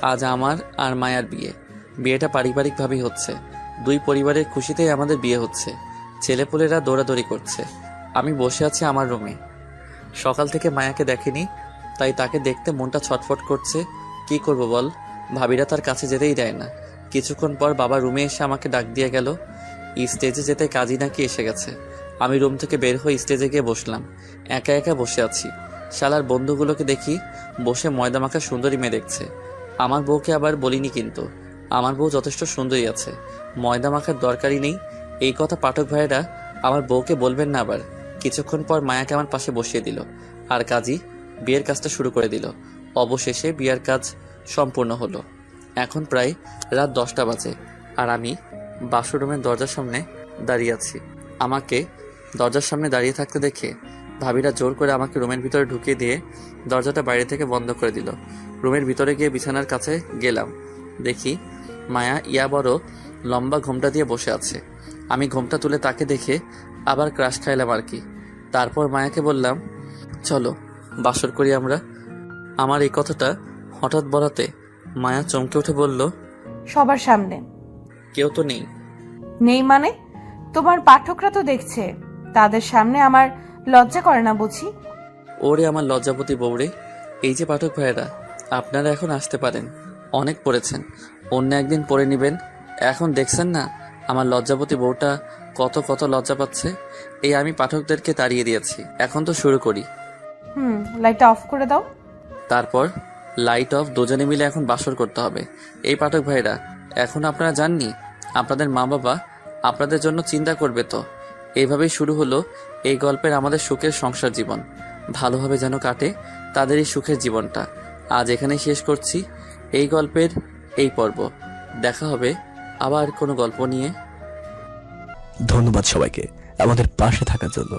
আজ আমার আর মায়ার বিয়ে। বিয়েটা পারিবারিকভাবেই হচ্ছে। দুই পরিবারের খুশিতেই আমাদের বিয়ে হচ্ছে। ছেলেপুলেরা দৌড়াদৌড়ি করছে। আমি বসে আছি আমার রুমে। সকাল থেকে মায়াকে দেখেনি, তাই তাকে দেখতে মনটা ছটফট করছে। কি করব বল, ভাবিরা তার কাছে যেতেই দেয় না। কিছুক্ষণ পর বাবা রুমে এসে আমাকে ডাক দিয়ে গেল। স্টেজে যেতে কাজী নাকি এসে গেছে। আমি রুম থেকে বের হয়ে স্টেজে গিয়ে বসলাম। একা একা বসে আছি। শালার বন্ধুগুলোকে দেখি বসে ময়দা মাখা সুন্দরী মেয়ে দেখছে। আমার বউকে আবার বলিনি, কিন্তু আমার বউ যথেষ্ট সুন্দরী আছে, ময়দা মাখার দরকারই নেই। এই কথা পাঠক ভাইয়েরা আমার বউকে বলবেন না আবার। কিছুক্ষণ পর মায়াকে আমার পাশে বসিয়ে দিল, আর কাজী বিয়ের কাজটা শুরু করে দিল। অবশেষে বিয়ের কাজ সম্পূর্ণ হলো। এখন প্রায় রাত 10টা বাজে, আর আমি বাথরুমের দরজার সামনে দাঁড়িয়ে আছি। আমাকে দরজার সামনে দাঁড়িয়ে থাকতে দেখে ভাবিরা জোর করে আমাকে রুমের ভিতরে ঢুকিয়ে দিয়ে দরজাটা বাইরে থেকে বন্ধ করে দিল। রুমের ভিতরে গিয়ে বিছানার কাছে গেলাম। দেখি মায়া ইয়া বড় লম্বা ঘোমটা দিয়ে বসে আছে। আমি ঘোমটা তুলে তাকে দেখে আবার ক্রাশ খাইলাম আর কি। তারপর মায়াকে বললাম, চলো বাসর করি আমরা। আমার এই কথাটা হঠাৎ বলাতে মায়া চমকে উঠে বলল, সবার সামনে? কেউ তো নেই। নেই মানে? তোমার পাঠকরা তো দেখছে, তাদের সামনে আমার লজ্জা করে না বুঝি? ওরে আমার লজ্জাপতি বউরে। এই যে পাঠক ভাইয়েরা, আপনারা এখন আসতে পারেন। অনেক পড়েছেন, অন্য একদিন পড়ে নেবেন। এখন দেখছেন না আমার লজ্জাপতি বউটা কত কত লজ্জা পাচ্ছে। এই আমি পাঠকদেরকে তাড়িয়ে দিয়েছি, এখন তো শুরু করি। লাইটটা অফ করে দাও। তারপর লাইট অফ, দুজনে মিলে এখন বাসর করতে হবে। এই পাঠক ভাইরা, এখন আপনারা জাননি আপনাদের মা বাবা আপনাদের জন্য চিন্তা করবে তো। এইভাবেই শুরু হলো এই গল্পের আমাদের সুখের সংসার জীবন। ভালোভাবে যেন কাটে তাদের এই সুখের জীবনটা। আজ এখানেই শেষ করছি এই গল্পের এই পর্ব। দেখা হবে আবার কোনো গল্প নিয়ে। ধন্যবাদ সবাইকে আমাদের পাশে থাকার জন্য।